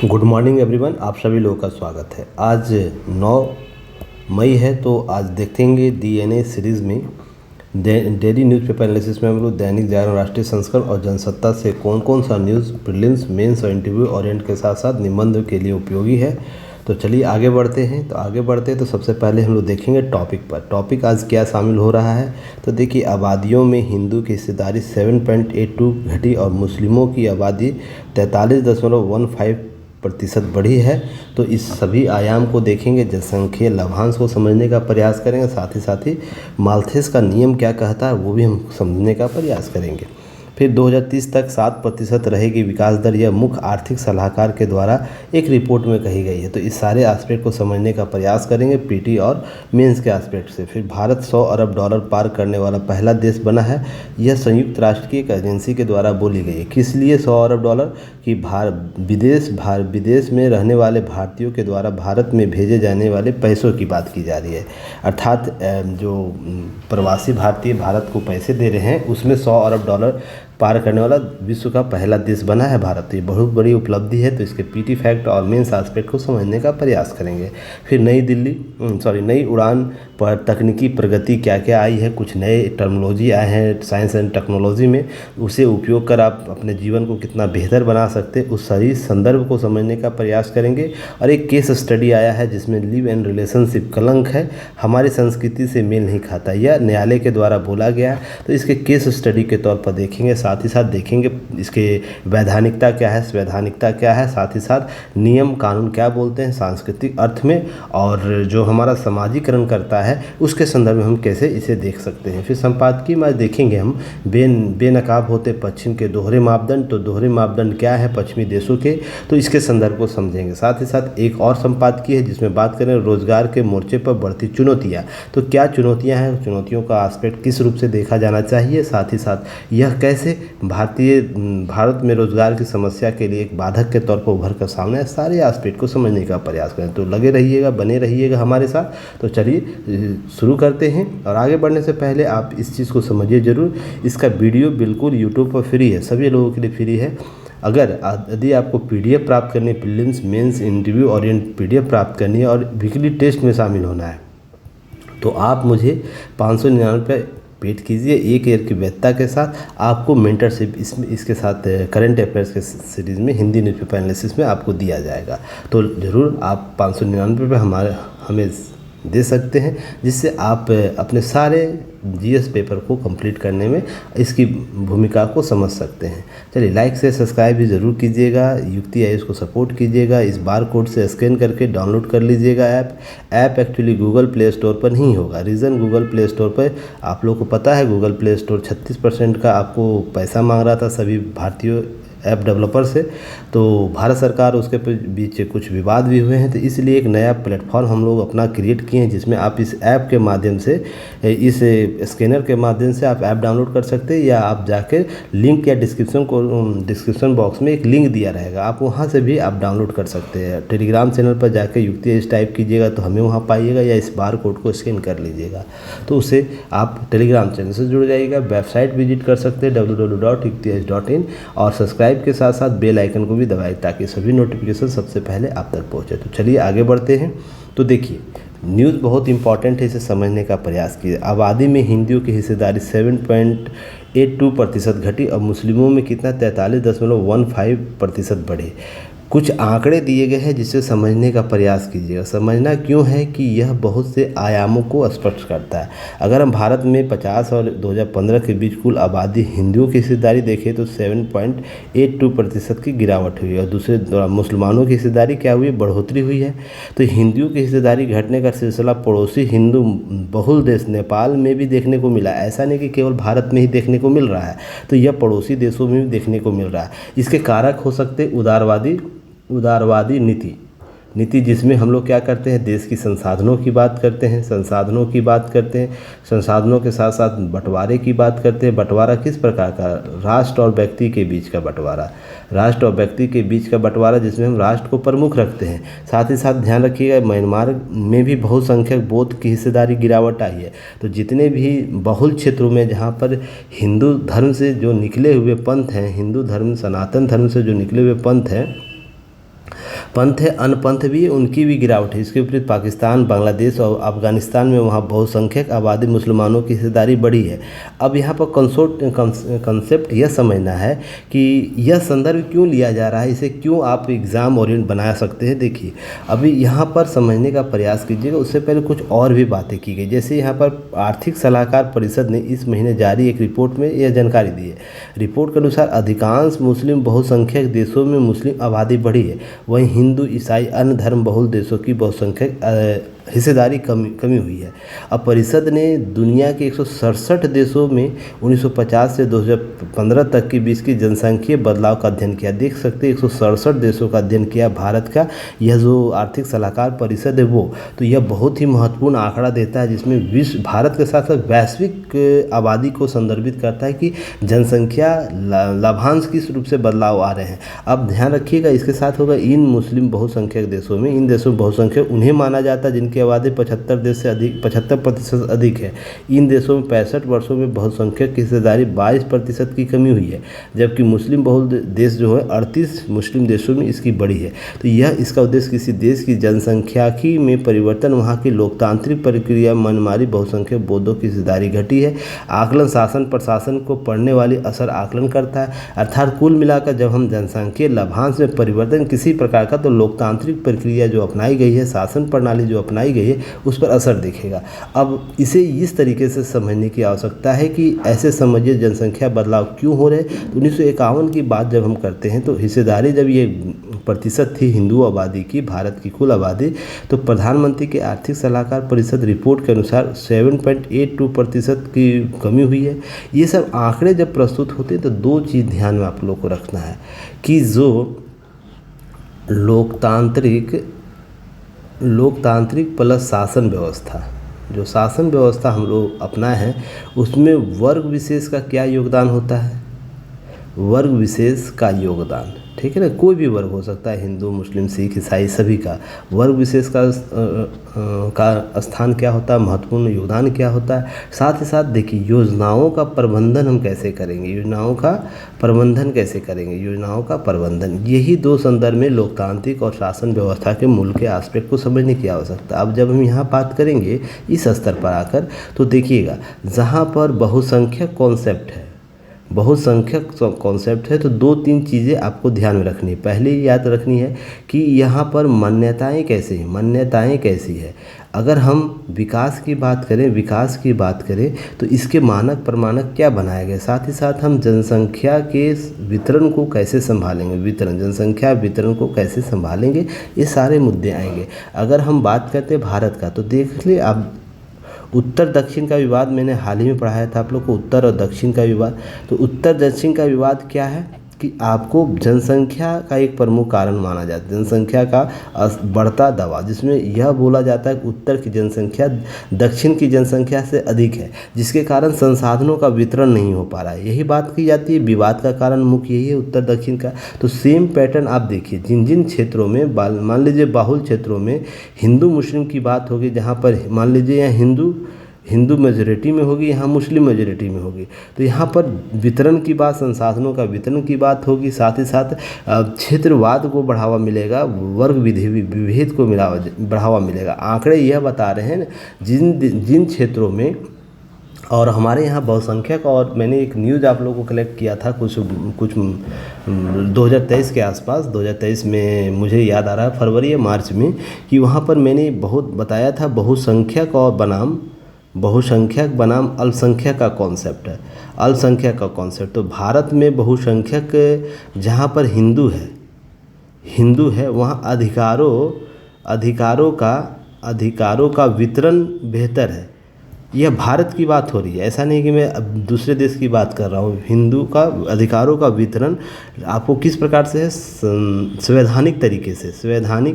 Good morning everyone, आप सभी लोगों का स्वागत है। आज 9 मई है, तो आज देखेंगे डीएनए सीरीज़ में डेली न्यूज़पेपर एनालिसिस में हम लोग दैनिक जागरण, राष्ट्रीय संस्करण और जनसत्ता से कौन कौन सा न्यूज़ प्रीलिम्स, मेंस और इंटरव्यू ओरिएंट के साथ साथ निबंध के लिए उपयोगी है। तो चलिए आगे बढ़ते हैं। तो सबसे पहले हम लोग देखेंगे टॉपिक पर। टॉपिक आज क्या शामिल हो रहा है, तो देखिए, आबादियों में हिंदू की हिस्सेदारी 7.82 घटी और मुस्लिमों की आबादी 43.15% बढ़ी है। तो इस सभी आयाम को देखेंगे, जनसंख्या लभ्यांश को समझने का प्रयास करेंगे, साथ ही माल्थस का नियम क्या कहता है वो भी हम समझने का प्रयास करेंगे। फिर 2030 तक 7% रहेगी विकास दर, यह मुख्य आर्थिक सलाहकार के द्वारा एक रिपोर्ट में कही गई है। तो इस सारे एस्पेक्ट को समझने का प्रयास करेंगे पीटी और मेंस के एस्पेक्ट से। फिर भारत $100 अरब पार करने वाला पहला देश बना है, यह संयुक्त राष्ट्र की एक एजेंसी के द्वारा बोली गई है। किस लिए $100 अरब कि विदेश में रहने वाले भारतीयों के द्वारा भारत में भेजे जाने वाले पैसों की बात की जा रही है। अर्थात जो प्रवासी भारतीय भारत को पैसे दे रहे हैं, उसमें $100 अरब पार करने वाला विश्व का पहला देश बना है भारत। तो ये बहुत बड़ी उपलब्धि है। तो इसके पीटी फैक्ट और मेंस एस्पेक्ट को समझने का प्रयास करेंगे। फिर नई उड़ान पर तकनीकी प्रगति क्या क्या आई है, कुछ नए टर्मिनोलॉजी आए हैं साइंस एंड टेक्नोलॉजी में, उसे उपयोग कर आप अपने जीवन को कितना बेहतर बना सकते हैं, उस सही संदर्भ को समझने का प्रयास करेंगे। और एक केस स्टडी आया है जिसमें लिव एंड रिलेशनशिप कलंक है, हमारी संस्कृति से मेल नहीं खाता, यह न्यायालय के द्वारा बोला गया। तो इसके केस स्टडी के तौर पर देखेंगे, साथ ही साथ देखेंगे इसके वैधानिकता क्या है, संवैधानिकता क्या है, साथ ही साथ नियम कानून क्या बोलते हैं सांस्कृतिक अर्थ में, और जो हमारा समाजीकरण करता है उसके संदर्भ में हम कैसे इसे देख सकते हैं। फिर संपादकीय में देखेंगे हम बेनकाब होते पश्चिम के दोहरे मापदंड। तो दोहरे मापदंड क्या है पश्चिमी देशों के, तो इसके संदर्भ को समझेंगे। साथ ही साथ एक और संपादकीय है जिसमें बात करें रोजगार के मोर्चे पर बढ़ती चुनौतियाँ। तो क्या चुनौतियाँ हैं, चुनौतियों का एस्पेक्ट किस रूप से देखा जाना चाहिए, साथ ही साथ यह कैसे भारत में रोजगार की समस्या के लिए एक बाधक के तौर पर उभर कर सामने है, सारे एस्पेक्ट को समझने का प्रयास करें। तो लगे रहिएगा, बने रहिएगा हमारे साथ। तो चलिए शुरू करते हैं। और आगे बढ़ने से पहले आप इस चीज़ को समझिए ज़रूर, इसका वीडियो बिल्कुल यूट्यूब पर फ्री है, सभी लोगों के लिए फ्री है। अगर यदि आपको पीडीएफ प्राप्त करनी है, prelims mains interview orient PDF प्राप्त करनी है और वीकली टेस्ट में शामिल होना है, तो आप मुझे 599 पेड कीजिए। एक ईयर की वैधता के साथ आपको मेंटरशिप इसके साथ करंट अफेयर्स के सीरीज़ में हिंदी न्यूज़पेपर एनालिसिस में आपको दिया जाएगा। तो ज़रूर आप 599 पे हमें दे सकते हैं, जिससे आप अपने सारे जीएस पेपर को कंप्लीट करने में इसकी भूमिका को समझ सकते हैं। चलिए लाइक से सब्सक्राइब भी ज़रूर कीजिएगा, युक्ति आयुष को सपोर्ट कीजिएगा, इस बार कोड से स्कैन करके डाउनलोड कर लीजिएगा। App actually Google play store पर नहीं होगा। रीज़न, गूगल प्ले स्टोर पर आप लोग को पता है गूगल प्ले स्टोर 36% का आपको पैसा मांग रहा था सभी भारतीय ऐप डेवलपर से। तो भारत सरकार उसके बीच कुछ विवाद भी हुए हैं, तो इसलिए एक नया प्लेटफॉर्म हम लोग अपना क्रिएट किए हैं, जिसमें आप इस ऐप के माध्यम से, इस स्कैनर के माध्यम से आप ऐप डाउनलोड कर सकते हैं, या आप जाके लिंक या डिस्क्रिप्शन बॉक्स में एक लिंक दिया रहेगा, आप वहां से भी आप डाउनलोड कर सकते हैं। टेलीग्राम चैनल पर जाके युक्ति इस टाइप कीजिएगा तो हमें वहाँ पाइएगा, या इस बार कोड को स्कैन कर लीजिएगा तो उससे आप टेलीग्राम चैनल से जुड़ जाइएगा। वेबसाइट विजिट कर सकते हैं www.yuktias.in, और सब्सक्राइब के साथ साथ बेल आइकन को भी दबाएं ताकि सभी नोटिफिकेशन सबसे पहले आप तक पहुंचे। तो चलिए आगे बढ़ते हैं। तो देखिए, न्यूज़ बहुत इंपॉर्टेंट है, इसे समझने का प्रयास कीजिए। आबादी में हिंदुओं की हिस्सेदारी 7.82% घटी और मुस्लिमों में कितना 43.15% बढ़े। कुछ आंकड़े दिए गए हैं जिसे समझने का प्रयास कीजिएगा। समझना क्यों है कि यह बहुत से आयामों को स्पष्ट करता है। अगर हम भारत में 50 और 2015 के बीच कुल आबादी हिंदुओं की हिस्सेदारी देखें तो 7.82% की गिरावट हुई, और दूसरे मुसलमानों की हिस्सेदारी क्या हुई, बढ़ोतरी हुई है। तो हिंदुओं की हिस्सेदारी घटने का सिलसिला पड़ोसी हिंदू बहुल देश नेपाल में भी देखने को मिला। ऐसा नहीं कि केवल भारत में ही देखने को मिल रहा है, तो यह पड़ोसी देशों में भी देखने को मिल रहा है। इसके कारक हो सकते उदारवादी नीति, जिसमें हम लोग क्या करते हैं, देश की संसाधनों की बात करते हैं, संसाधनों के साथ साथ बंटवारे की बात करते हैं। बंटवारा किस प्रकार का, राष्ट्र और व्यक्ति के बीच का बंटवारा, जिसमें हम राष्ट्र को प्रमुख रखते हैं। साथ ही साथ ध्यान रखिएगा, म्यांमार में भी बहुसंख्यक बौद्ध की हिस्सेदारी गिरावट आई है। तो जितने भी बहुल क्षेत्रों में जहाँ पर हिंदू धर्म से जो निकले हुए पंथ हैं, हिंदू धर्म सनातन धर्म से जो निकले हुए पंथ हैं, पंथ है, अन्य पंथ भी है, उनकी भी गिरावट है। इसके विपरीत पाकिस्तान, बांग्लादेश और अफगानिस्तान में वहाँ बहुसंख्यक आबादी मुसलमानों की हिस्सेदारी बढ़ी है। अब यहाँ पर कंसेप्ट यह समझना है कि यह संदर्भ क्यों लिया जा रहा है, इसे क्यों आप एग्ज़ाम ओरिएंट बना सकते हैं। देखिए अभी यहाँ पर समझने का प्रयास कीजिएगा, उससे पहले कुछ और भी बातें की गई। जैसे यहाँ पर आर्थिक सलाहकार परिषद ने इस महीने जारी एक रिपोर्ट में यह जानकारी दी है। रिपोर्ट के अनुसार अधिकांश मुस्लिम बहुसंख्यक देशों में मुस्लिम आबादी बढ़ी है, वहीं हिंदू, ईसाई, अन्य धर्म बहुल देशों की बहुसंख्यक हिस्सेदारी कमी हुई है। अब परिषद ने दुनिया के 167 देशों में 1950 से 2015 तक के बीच की जनसांख्यिकीय बदलाव का अध्ययन किया। देख सकते हैं 167 देशों का अध्ययन किया भारत का यह जो आर्थिक सलाहकार परिषद है वो। तो यह बहुत ही महत्वपूर्ण आंकड़ा देता है, जिसमें विश्व, भारत के साथ साथ वैश्विक आबादी को संदर्भित करता है कि जनसंख्या लाभांश किस रूप से बदलाव आ रहे हैं। अब ध्यान रखिएगा, इसके साथ होगा इन मुस्लिम बहुसंख्यक देशों में, इन देशों में बहुसंख्यक उन्हें माना जाता है जिनकी आबादी 75% अधिक है। इन देशों में 65 वर्षों में बहुसंख्यक की हिस्सेदारी 22% की कमी हुई है, जबकि मुस्लिम बहुल देश जो है 38 मुस्लिम देशों में इसकी बढ़ी है। तो यह इसका उद्देश्य किसी देश की जनसंख्याकी में परिवर्तन, वहाँ की लोकतांत्रिक प्रक्रिया, मनमारी, बहुसंख्यक बौद्धों की हिस्सेदारी घटी है। आकलन शासन प्रशासन को पड़ने वाली असर आकलन करता है। अर्थात कुल मिलाकर जब हम जनसांख्यिकीय लाभांश में परिवर्तन किसी प्रकार का, तो लोकतांत्रिक प्रक्रिया जो अपनाई गई है, शासन प्रणाली जो अपनाई गई है, उस पर असर दिखेगा। अब इसे इस तरीके से समझने की आवश्यकता है कि ऐसे समझिए जनसंख्या बदलाव क्यों हो रहे। तो 1951 की बात जब हम करते हैं तो हिस्सेदारी जब ये प्रतिशत थी हिंदू आबादी की, भारत की कुल आबादी, तो प्रधानमंत्री के आर्थिक सलाहकार परिषद रिपोर्ट के अनुसार 7.82% की कमी हुई है। ये सब आंकड़े जब प्रस्तुत होते हैं तो दो चीज़ ध्यान में आप लोग को रखना है कि जो लोकतांत्रिक प्लस शासन व्यवस्था, जो शासन व्यवस्था हम लोग अपनाए हैं, उसमें वर्ग विशेष का क्या योगदान होता है। वर्ग विशेष का योगदान, ठीक है ना, कोई भी वर्ग हो सकता है, हिंदू, मुस्लिम, सिख, ईसाई, सभी का वर्ग विशेष का स्थान क्या होता है, महत्वपूर्ण योगदान क्या होता है। साथ ही साथ देखिए योजनाओं का प्रबंधन हम कैसे करेंगे, योजनाओं का प्रबंधन कैसे करेंगे, योजनाओं का प्रबंधन, यही दो संदर्भ में लोकतांत्रिक और शासन व्यवस्था के मूल के एस्पेक्ट को समझने की आवश्यकता। अब जब हम यहाँ बात करेंगे इस स्तर पर आकर, तो देखिएगा जहाँ पर बहुसंख्यक कॉन्सेप्ट है तो दो तीन चीज़ें आपको ध्यान में रखनी है। पहले याद रखनी है कि यहाँ पर मान्यताएं कैसी है। अगर हम विकास की बात करें तो इसके मानक प्रमाणक क्या बनाए गए। साथ ही साथ हम जनसंख्या के वितरण को कैसे संभालेंगे, जनसंख्या वितरण को कैसे संभालेंगे, ये सारे मुद्दे आएंगे। अगर हम बात करते हैं भारत का, तो देख लिए आप उत्तर दक्षिण का विवाद मैंने हाल ही में पढ़ाया था आप लोग को, उत्तर और दक्षिण का विवाद। तो उत्तर दक्षिण का विवाद क्या है कि आपको जनसंख्या का एक प्रमुख कारण माना जाता है, जनसंख्या का बढ़ता दबाव, जिसमें यह बोला जाता है कि उत्तर की जनसंख्या दक्षिण की जनसंख्या से अधिक है, जिसके कारण संसाधनों का वितरण नहीं हो पा रहा है। यही बात की जाती है, विवाद का कारण मुख्य यही है उत्तर दक्षिण का। तो सेम पैटर्न आप देखिए, जिन क्षेत्रों में मान लीजिए बाहुल क्षेत्रों में हिंदू मुस्लिम की बात होगी, जहाँ पर मान लीजिए यहाँ हिंदू मेजॉरिटी में होगी, यहाँ मुस्लिम मेजॉरिटी में होगी, तो यहाँ पर वितरण की बात, संसाधनों का वितरण की बात होगी। साथ ही साथ क्षेत्रवाद को बढ़ावा मिलेगा, वर्ग विभेद को बढ़ावा मिलेगा। आंकड़े यह बता रहे हैं जिन क्षेत्रों में, और हमारे यहाँ बहुसंख्यक, और मैंने एक न्यूज़ आप लोगों को कलेक्ट किया था कुछ 2023 के आसपास, 2023 में मुझे याद आ रहा है फरवरी या मार्च में, कि वहाँ पर मैंने बहुत बताया था बहुसंख्यक बनाम अल्पसंख्यक का कॉन्सेप्ट है। अल्पसंख्यक का कॉन्सेप्ट, तो भारत में बहुसंख्यक जहाँ पर हिंदू है वहाँ अधिकारों का वितरण बेहतर है। यह भारत की बात हो रही है, ऐसा नहीं कि मैं अब दूसरे देश की बात कर रहा हूँ। हिंदू का अधिकारों का वितरण आपको किस प्रकार से है, संवैधानिक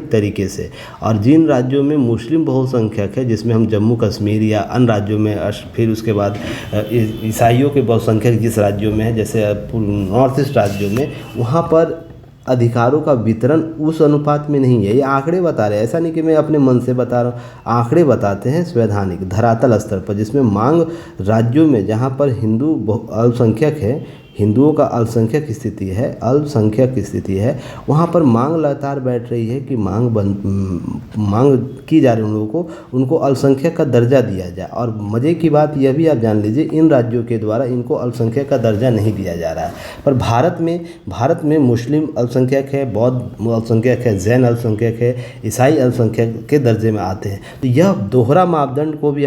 तरीके से। और जिन राज्यों में मुस्लिम बहुसंख्यक है, जिसमें हम जम्मू कश्मीर या अन्य राज्यों में, फिर उसके बाद ईसाइयों के बहुसंख्यक जिस राज्यों में है, जैसे नॉर्थ ईस्ट राज्यों में, वहाँ पर अधिकारों का वितरण उस अनुपात में नहीं है। ये आंकड़े बता रहे हैं, ऐसा नहीं कि मैं अपने मन से बता रहा हूँ, आंकड़े बताते हैं संवैधानिक धरातल स्तर पर, जिसमें मांग राज्यों में जहाँ पर हिंदू अल्पसंख्यक है, हिंदुओं का अल्पसंख्यक स्थिति है वहाँ पर मांग लगातार बैठ रही है कि मांग की जा रही है उन लोगों को, उनको अल्पसंख्यक का दर्जा दिया जाए। और मज़े की बात यह भी आप जान लीजिए, इन राज्यों के द्वारा इनको अल्पसंख्यक का दर्जा नहीं दिया जा रहा है। पर भारत में मुस्लिम अल्पसंख्यक है, बौद्ध अल्पसंख्यक है, जैन अल्पसंख्यक है, ईसाई अल्पसंख्यक के दर्जे में आते हैं। तो यह दोहरा मापदंड को भी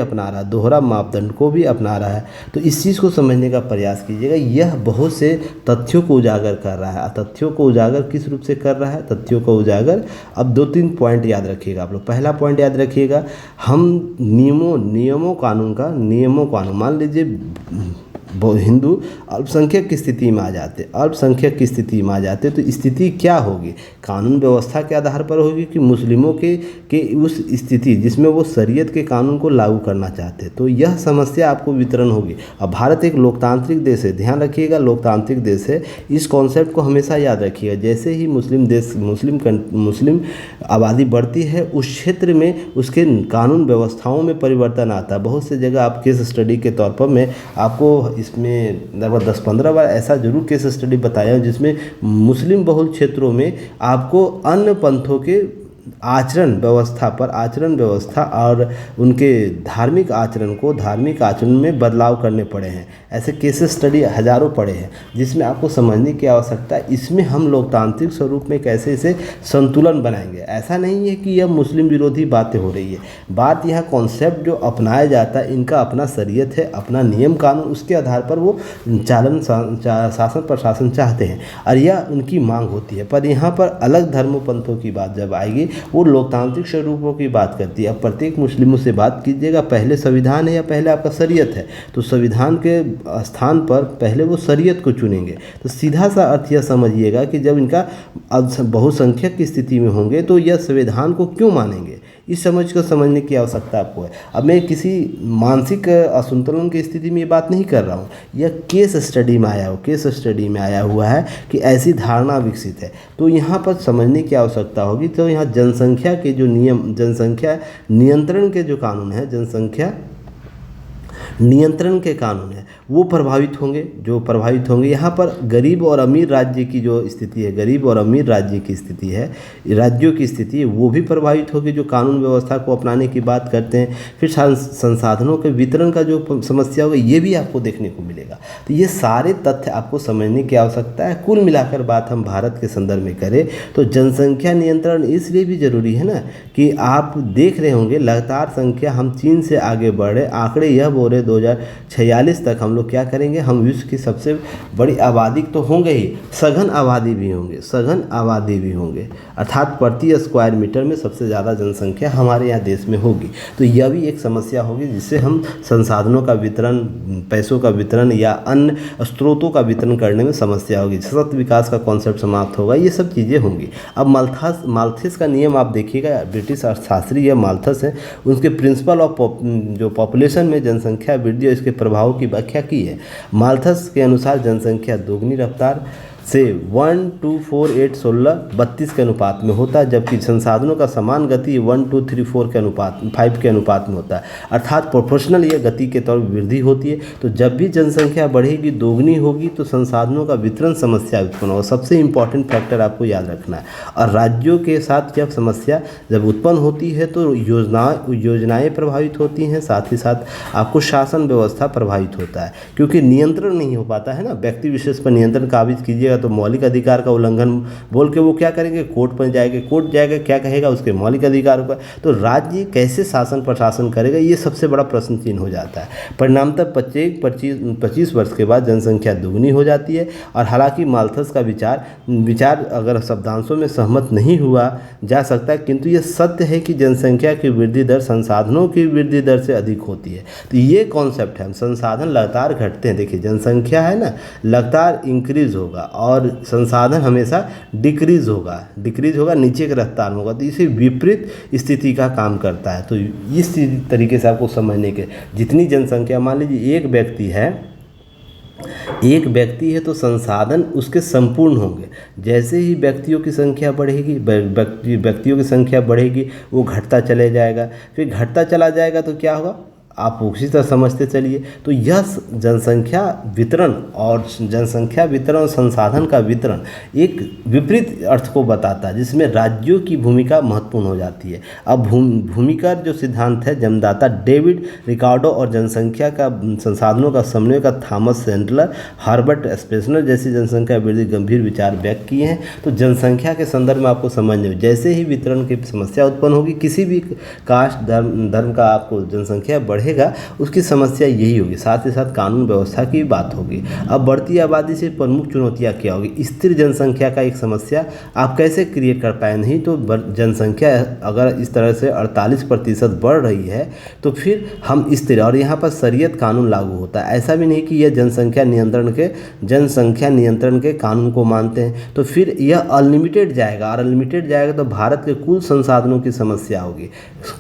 अपना रहा है। तो इस चीज़ को समझने का प्रयास कीजिएगा। यह बहुत से तथ्यों को उजागर कर रहा है। तथ्यों को उजागर किस रूप से कर रहा है? तथ्यों को उजागर, अब 2-3 पॉइंट याद रखिएगा आप लोग। पहला पॉइंट याद रखिएगा, हम नियमों कानून मान लीजिए हिंदू अल्पसंख्यक की स्थिति में आ जाते तो स्थिति क्या होगी? कानून व्यवस्था के आधार पर होगी कि मुस्लिमों के उस स्थिति जिसमें वो शरीयत के कानून को लागू करना चाहते, तो यह समस्या आपको वितरण होगी। अब भारत एक लोकतांत्रिक देश है, ध्यान रखिएगा, लोकतांत्रिक देश है। इस कॉन्सेप्ट को हमेशा याद रखिएगा। जैसे ही मुस्लिम आबादी बढ़ती है, उस क्षेत्र में उसके कानून व्यवस्थाओं में परिवर्तन आता है। बहुत से जगह आप केस स्टडी के तौर पर मैं आपको इसमें लगभग 10-15 बार ऐसा जरूर केस स्टडी बताया हूं जिसमें मुस्लिम बहुल क्षेत्रों में आपको अन्य पंथों के आचरण व्यवस्था और उनके धार्मिक आचरण में बदलाव करने पड़े हैं। ऐसे केस स्टडी हज़ारों पड़े हैं जिसमें आपको समझने की आवश्यकता है इसमें हम लोकतांत्रिक स्वरूप में कैसे इसे संतुलन बनाएंगे। ऐसा नहीं है कि यह मुस्लिम विरोधी बातें हो रही है। बात यह कॉन्सेप्ट जो अपनाया जाता है, इनका अपना शरीयत है, अपना नियम कानून, उसके आधार पर वो शासन प्रशासन चाहते हैं और यह उनकी मांग होती है। पर यहाँ पर अलग धर्मों पंथों की बात जब आएगी, वो लोकतांत्रिक स्वरूपों की बात करती है। अब प्रत्येक मुस्लिमों से बात कीजिएगा, पहले संविधान है या पहले आपका शरीयत है? तो संविधान के स्थान पर पहले वो शरीयत को चुनेंगे। तो सीधा सा अर्थ यह समझिएगा कि जब इनका बहुसंख्यक की स्थिति में होंगे तो यह संविधान को क्यों मानेंगे, इस समझ को समझने की आवश्यकता आपको है। अब मैं किसी मानसिक असंतुलन की स्थिति में ये बात नहीं कर रहा हूँ, यह केस स्टडी में आया हुआ है कि ऐसी धारणा विकसित है। तो यहाँ पर समझने की आवश्यकता होगी। तो यहाँ जनसंख्या नियंत्रण के जो कानून है, जनसंख्या नियंत्रण के कानून है, वो प्रभावित होंगे। यहाँ पर गरीब और अमीर राज्य की जो स्थिति है, राज्यों की स्थिति है, वो भी प्रभावित होगी जो कानून व्यवस्था को अपनाने की बात करते हैं। फिर संसाधनों के वितरण का जो समस्या होगा, ये भी आपको देखने को मिलेगा। तो ये सारे तथ्य आपको समझने की आवश्यकता है। कुल मिलाकर बात हम भारत के संदर्भ में करें तो जनसंख्या नियंत्रण इसलिए भी जरूरी है ना कि आप देख रहे होंगे लगातार संख्या हम चीन से आगे बढ़ रहे। आंकड़े यह बोल रहे 2046 तक हम लोग क्या करेंगे, हम विश्व की सबसे बड़ी आबादी तो होंगे ही, सघन आबादी भी होंगे, अर्थात प्रति स्क्वायर मीटर में सबसे ज़्यादा जनसंख्या हमारे यहाँ देश में होगी। तो यह भी एक समस्या होगी जिससे हम संसाधनों का वितरण, पैसों का वितरण या अन्य स्रोतों का वितरण करने में समस्या होगी। सतत विकास का कॉन्सेप्ट समाप्त होगा, ये सब चीज़ें होंगी। अब माल्थस का नियम आप देखिएगा, ब्रिटिश अर्थशास्त्री यह माल्थस है, उसके प्रिंसिपल ऑफ जो पॉपुलेशन में जनसंख्या वृद्धि और इसके प्रभाव की व्याख्या की है। माल्थस के अनुसार जनसंख्या दोगुनी रफ्तार से 1:4:8:16:32 के अनुपात में होता है, जबकि संसाधनों का समान गति 1:2:3:4 5 के अनुपात में होता है। अर्थात प्रोपोर्शनल यह गति के तौर पर वृद्धि होती है। तो जब भी जनसंख्या बढ़ेगी, दोगुनी होगी, तो संसाधनों का वितरण समस्या उत्पन्न होगा। सबसे इंपॉर्टेंट फैक्टर आपको याद रखना है। और राज्यों के साथ जब समस्या उत्पन्न होती है तो योजनाएं प्रभावित होती हैं, साथ ही साथ आपको शासन व्यवस्था प्रभावित होता है, क्योंकि नियंत्रण नहीं हो पाता है ना। व्यक्ति विशेष पर नियंत्रण काबिज कीजिएगा तो मौलिक अधिकार का उल्लंघन बोल के वो क्या करेंगे, कोर्ट पर जाएंगे, कोर्ट जाएगा क्या कहेगा उसके मौलिक अधिकारों पर। तो राज्य कैसे शासन प्रशासन करेगा, ये सबसे बड़ा प्रश्न चिन्ह हो जाता है। परिणामतः 25 वर्ष के बाद जनसंख्या दोगुनी हो जाती है। और हालांकि माल्थस का विचार अगर शब्दांशों में सहमत नहीं हुआ जा सकता, किंतु ये सत्य है कि जनसंख्या की वृद्धि दर संसाधनों की वृद्धि दर से अधिक होती है। तो ये कॉन्सेप्ट है, संसाधन लगातार घटते हैं। देखिए जनसंख्या है ना, लगातार इंक्रीज होगा और संसाधन हमेशा डिक्रीज होगा, नीचे के रफ्तार में होगा। तो इसे विपरीत स्थिति का काम करता है। तो इस तरीके से आपको समझने के, जितनी जनसंख्या, मान लीजिए एक व्यक्ति है तो संसाधन उसके संपूर्ण होंगे। जैसे ही व्यक्तियों की संख्या बढ़ेगी वो घटता चले जाएगा। फिर घटता चला जाएगा तो क्या होगा, आप उसी तरह समझते चलिए। तो यह जनसंख्या वितरण और संसाधन का वितरण एक विपरीत अर्थ को बताता है, जिसमें राज्यों की भूमिका महत्वपूर्ण हो जाती है। अब भूमिका जो सिद्धांत है जन्मदाता डेविड रिकार्डो और जनसंख्या का संसाधनों का समन्वय का थॉमस सेंटलर, हर्बर्ट स्पेसनर जैसी जनसंख्या वृद्धि गंभीर विचार व्यक्त किए हैं। तो जनसंख्या के संदर्भ में आपको समझने, जैसे ही वितरण की समस्या उत्पन्न होगी, किसी भी कास्ट धर्म का आपको जनसंख्या बढ़ेगा, उसकी समस्या यही होगी। साथ ही साथ कानून व्यवस्था की बात होगी। अब बढ़ती आबादी से प्रमुख चुनौतियाँ क्या होगी? स्थिर जनसंख्या का एक समस्या आप कैसे क्रिएट कर पाए? नहीं तो जनसंख्या अगर इस तरह से 48% बढ़ रही है तो फिर हम स्थिर, और यहाँ पर शरीयत कानून लागू होता है। ऐसा भी नहीं कि यह जनसंख्या नियंत्रण के कानून को मानते हैं, तो फिर यह अनलिमिटेड जाएगा, और अनलिमिटेड जाएगा तो भारत के कुल संसाधनों की समस्या होगी,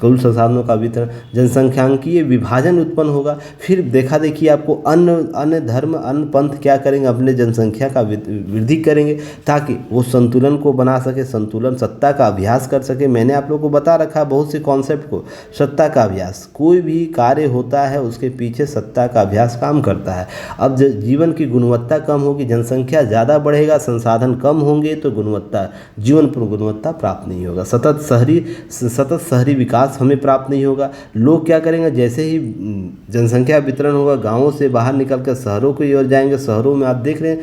कुल संसाधनों का वितरण, जनसंख्यांकीय विभाजन उत्पन्न होगा। फिर देखा देखिए आपको अन्य धर्म, अन्य पंथ क्या करेंगे? अपने जनसंख्या का वृद्धि करेंगे ताकि वो संतुलन को बना सके, संतुलन सत्ता का अभ्यास कर सके। मैंने आप लोगों को बता रखा बहुत से कॉन्सेप्ट को। सत्ता का अभ्यास, कोई भी कार्य होता है उसके पीछे सत्ता का अभ्यास काम करता है। अब जीवन की गुणवत्ता कम होगी, जनसंख्या ज़्यादा बढ़ेगा, संसाधन कम होंगे तो जीवन पर गुणवत्ता प्राप्त नहीं होगा। सतत शहरी विकास हमें प्राप्त नहीं होगा। लोग क्या करेंगे? जैसे ही जनसंख्या वितरण होगा, गांवों से बाहर निकलकर शहरों की ओर जाएंगे। शहरों में आप देख रहे हैं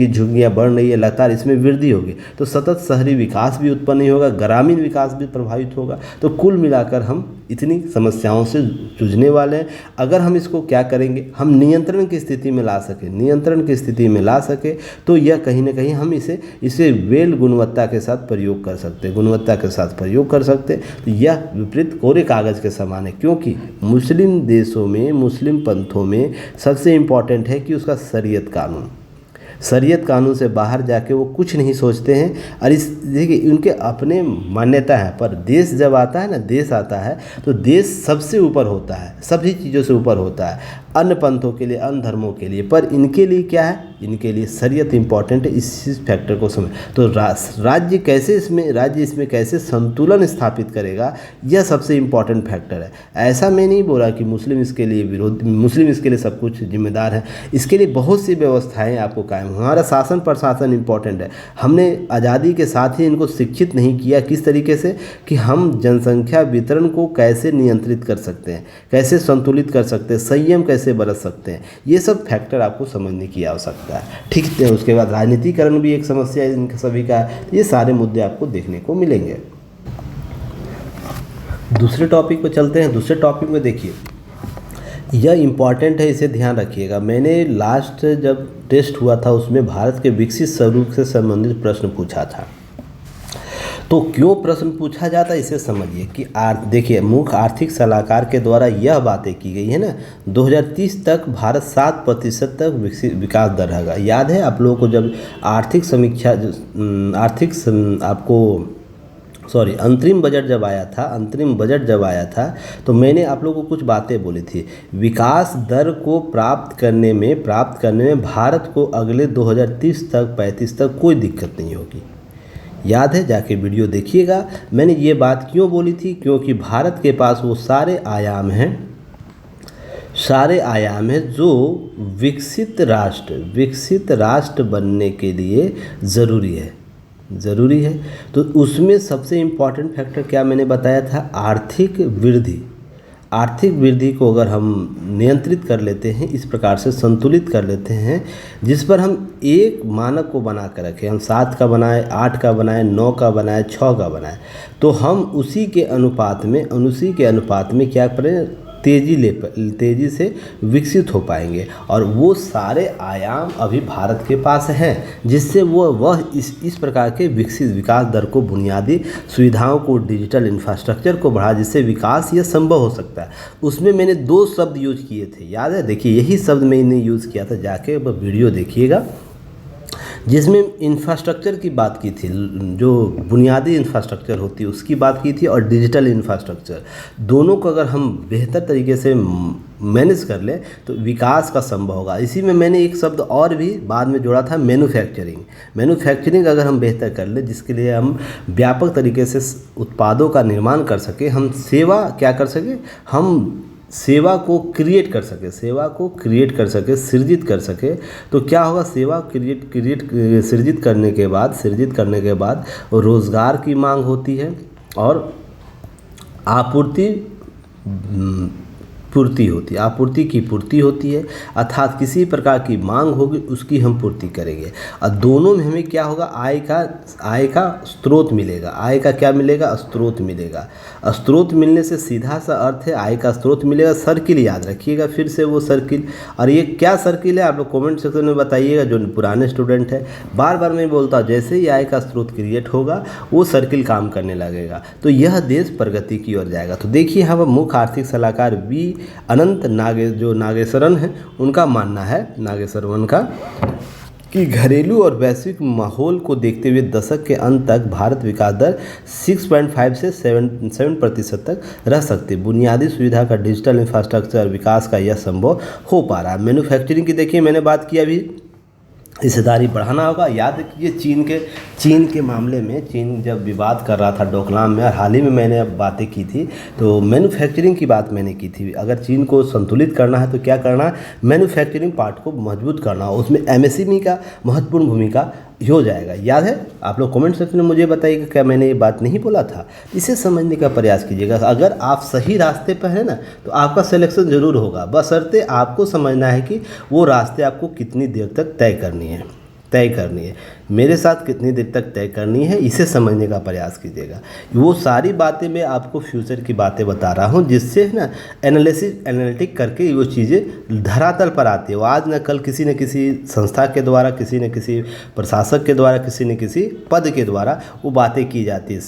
झुग्गियाँ बढ़ रही है लगातार, इसमें वृद्धि होगी, तो सतत शहरी विकास भी उत्पन्न नहीं होगा, ग्रामीण विकास भी प्रभावित होगा। तो कुल मिलाकर हम इतनी समस्याओं से जूझने वाले हैं। अगर हम इसको क्या करेंगे? हम नियंत्रण की स्थिति में ला सके, तो यह कहीं ना कहीं हम इसे वेल गुणवत्ता के साथ प्रयोग कर सकते हैं। तो यह विपरीत कोरे कागज़ के समान है, क्योंकि मुस्लिम देशों में, मुस्लिम पंथों में सबसे इम्पॉर्टेंट है कि उसका शरीयत कानून से बाहर जाके वो कुछ नहीं सोचते हैं। और देखिए उनके अपने मान्यता है, पर देश जब आता है तो देश सबसे ऊपर होता है, सभी चीज़ों से ऊपर होता है, अन्य पंथों के लिए, अन्य धर्मों के लिए। पर इनके लिए क्या है? इनके लिए शरीयत इंपॉर्टेंट है। इस फैक्टर को समझ, तो राज्य इसमें कैसे संतुलन स्थापित करेगा, यह सबसे इम्पॉर्टेंट फैक्टर है। ऐसा मैं नहीं बोला कि मुस्लिम इसके लिए सब कुछ जिम्मेदार है। इसके लिए बहुत सी व्यवस्थाएं आपको कायम, हमारा शासन प्रशासन इम्पॉर्टेंट है। हमने आज़ादी के साथ ही इनको शिक्षित नहीं किया किस तरीके से कि हम जनसंख्या वितरण को कैसे नियंत्रित कर सकते हैं, कैसे संतुलित कर सकते हैं, संयम कैसे बरत सकते हैं। ये सब फैक्टर आपको समझने की आवश्यकता है। ठीक है, उसके बाद राजनीतिकरण भी एक समस्या है इन सभी का। ये सारे मुद्दे आपको देखने को मिलेंगे। दूसरे टॉपिक पे चलते हैं। दूसरे टॉपिक में देखिए, यह इम्पॉर्टेंट है, इसे ध्यान रखिएगा। मैंने लास्ट जब टेस्ट हुआ था उसमें भारत के विकसित स्वरूप से संबंधित प्रश्न पूछा था। तो क्यों प्रश्न पूछा जाता है इसे समझिए कि देखिए, मुख्य आर्थिक सलाहकार के द्वारा यह बातें की गई है ना, 2030 तक भारत 7% तक विकास दर रहेगा। याद है आप लोगों को जब अंतरिम बजट जब आया था तो मैंने आप लोगों को कुछ बातें बोली थी। विकास दर को प्राप्त करने में भारत को अगले 2030 तक 35 तक कोई दिक्कत नहीं होगी। याद है, जाके वीडियो देखिएगा। मैंने ये बात क्यों बोली थी? क्योंकि भारत के पास वो सारे आयाम हैं जो विकसित राष्ट्र बनने के लिए ज़रूरी है। तो उसमें सबसे इम्पॉर्टेंट फैक्टर क्या मैंने बताया था? आर्थिक वृद्धि को अगर हम नियंत्रित कर लेते हैं, इस प्रकार से संतुलित कर लेते हैं, जिस पर हम एक मानक को बना कर रखें, हम 7 का बनाए, 8 का बनाए, 9 का बनाए, 6 का बनाए, तो हम उसी के अनुपात में क्या करें? तेज़ी से विकसित हो पाएंगे। और वो सारे आयाम अभी भारत के पास हैं, जिससे वह इस प्रकार के विकास दर को, बुनियादी सुविधाओं को, डिजिटल इंफ्रास्ट्रक्चर को बढ़ा, जिससे विकास यह संभव हो सकता है। उसमें मैंने 2 शब्द यूज किए थे, याद है? देखिए, यही शब्द मैंने यूज़ किया था, जाके वीडियो देखिएगा, जिसमें इंफ्रास्ट्रक्चर की बात की थी, जो बुनियादी इंफ्रास्ट्रक्चर होती है उसकी बात की थी, और डिजिटल इंफ्रास्ट्रक्चर, दोनों को अगर हम बेहतर तरीके से मैनेज कर लें तो विकास का संभव होगा। इसी में मैंने एक शब्द और भी बाद में जोड़ा था, मैन्युफैक्चरिंग अगर हम बेहतर कर लें, जिसके लिए हम व्यापक तरीके से उत्पादों का निर्माण कर सकें, हम सेवा क्या कर सकें, हम सेवा को क्रिएट कर सके, सेवा को क्रिएट कर सके, सृजित कर सके, तो क्या होगा, सेवा सृजित करने के बाद रोज़गार की मांग होती है और आपूर्ति की पूर्ति होती है, अर्थात किसी प्रकार की मांग होगी उसकी हम पूर्ति करेंगे और दोनों में हमें क्या होगा, आय का स्रोत मिलेगा। आय का क्या मिलेगा, स्रोत मिलेगा। स्रोत मिलने से सीधा सा अर्थ है आय का स्रोत मिलेगा। सर्किल याद रखिएगा फिर से वो सर्किल, और ये क्या सर्किल है आप लोग कमेंट सेक्शन में बताइएगा। जो पुराने स्टूडेंट है, बार बार मैं बोलता हूँ, जैसे ही आय का स्रोत क्रिएट होगा वो सर्किल काम करने लगेगा तो यह देश प्रगति की ओर जाएगा। तो देखिए हम मुख्य आर्थिक सलाहकार बी अनंत नागेश्वरन है, उनका मानना है, नागेश्वरन का, कि घरेलू और वैश्विक माहौल को देखते हुए दशक के अंत तक भारत विकास दर 6.5 से 7% तक रह सकती है। बुनियादी सुविधा का डिजिटल इंफ्रास्ट्रक्चर विकास का यह संभव हो पा रहा है। मैन्युफैक्चरिंग की देखिए मैंने बात की, अभी हिस्सेदारी बढ़ाना होगा। याद रखिए चीन के मामले में, चीन जब विवाद कर रहा था डोकलाम में, और हाल ही में मैंने अब बातें की थी तो मैन्युफैक्चरिंग की बात मैंने की थी। अगर चीन को संतुलित करना है तो क्या करना है, मैन्युफैक्चरिंग पार्ट को मजबूत करना हो, उसमें एमएसएमई का महत्वपूर्ण भूमिका हो जाएगा। याद है, आप लोग कमेंट सेक्शन में मुझे बताइएगा क्या मैंने ये बात नहीं बोला था। इसे समझने का प्रयास कीजिएगा। अगर आप सही रास्ते पर हैं ना तो आपका सिलेक्शन ज़रूर होगा, बशर्ते आपको समझना है कि वो रास्ते आपको कितनी देर तक तय करनी है, मेरे साथ कितनी देर तक तय करनी है, इसे समझने का प्रयास कीजिएगा। वो सारी बातें मैं आपको फ्यूचर की बातें बता रहा हूँ जिससे ना एनालिटिक करके वो चीज़ें धरातल पर आती है। वो आज न कल किसी न किसी संस्था के द्वारा, किसी न किसी प्रशासक के द्वारा, किसी न किसी पद के द्वारा वो बातें की जाती है।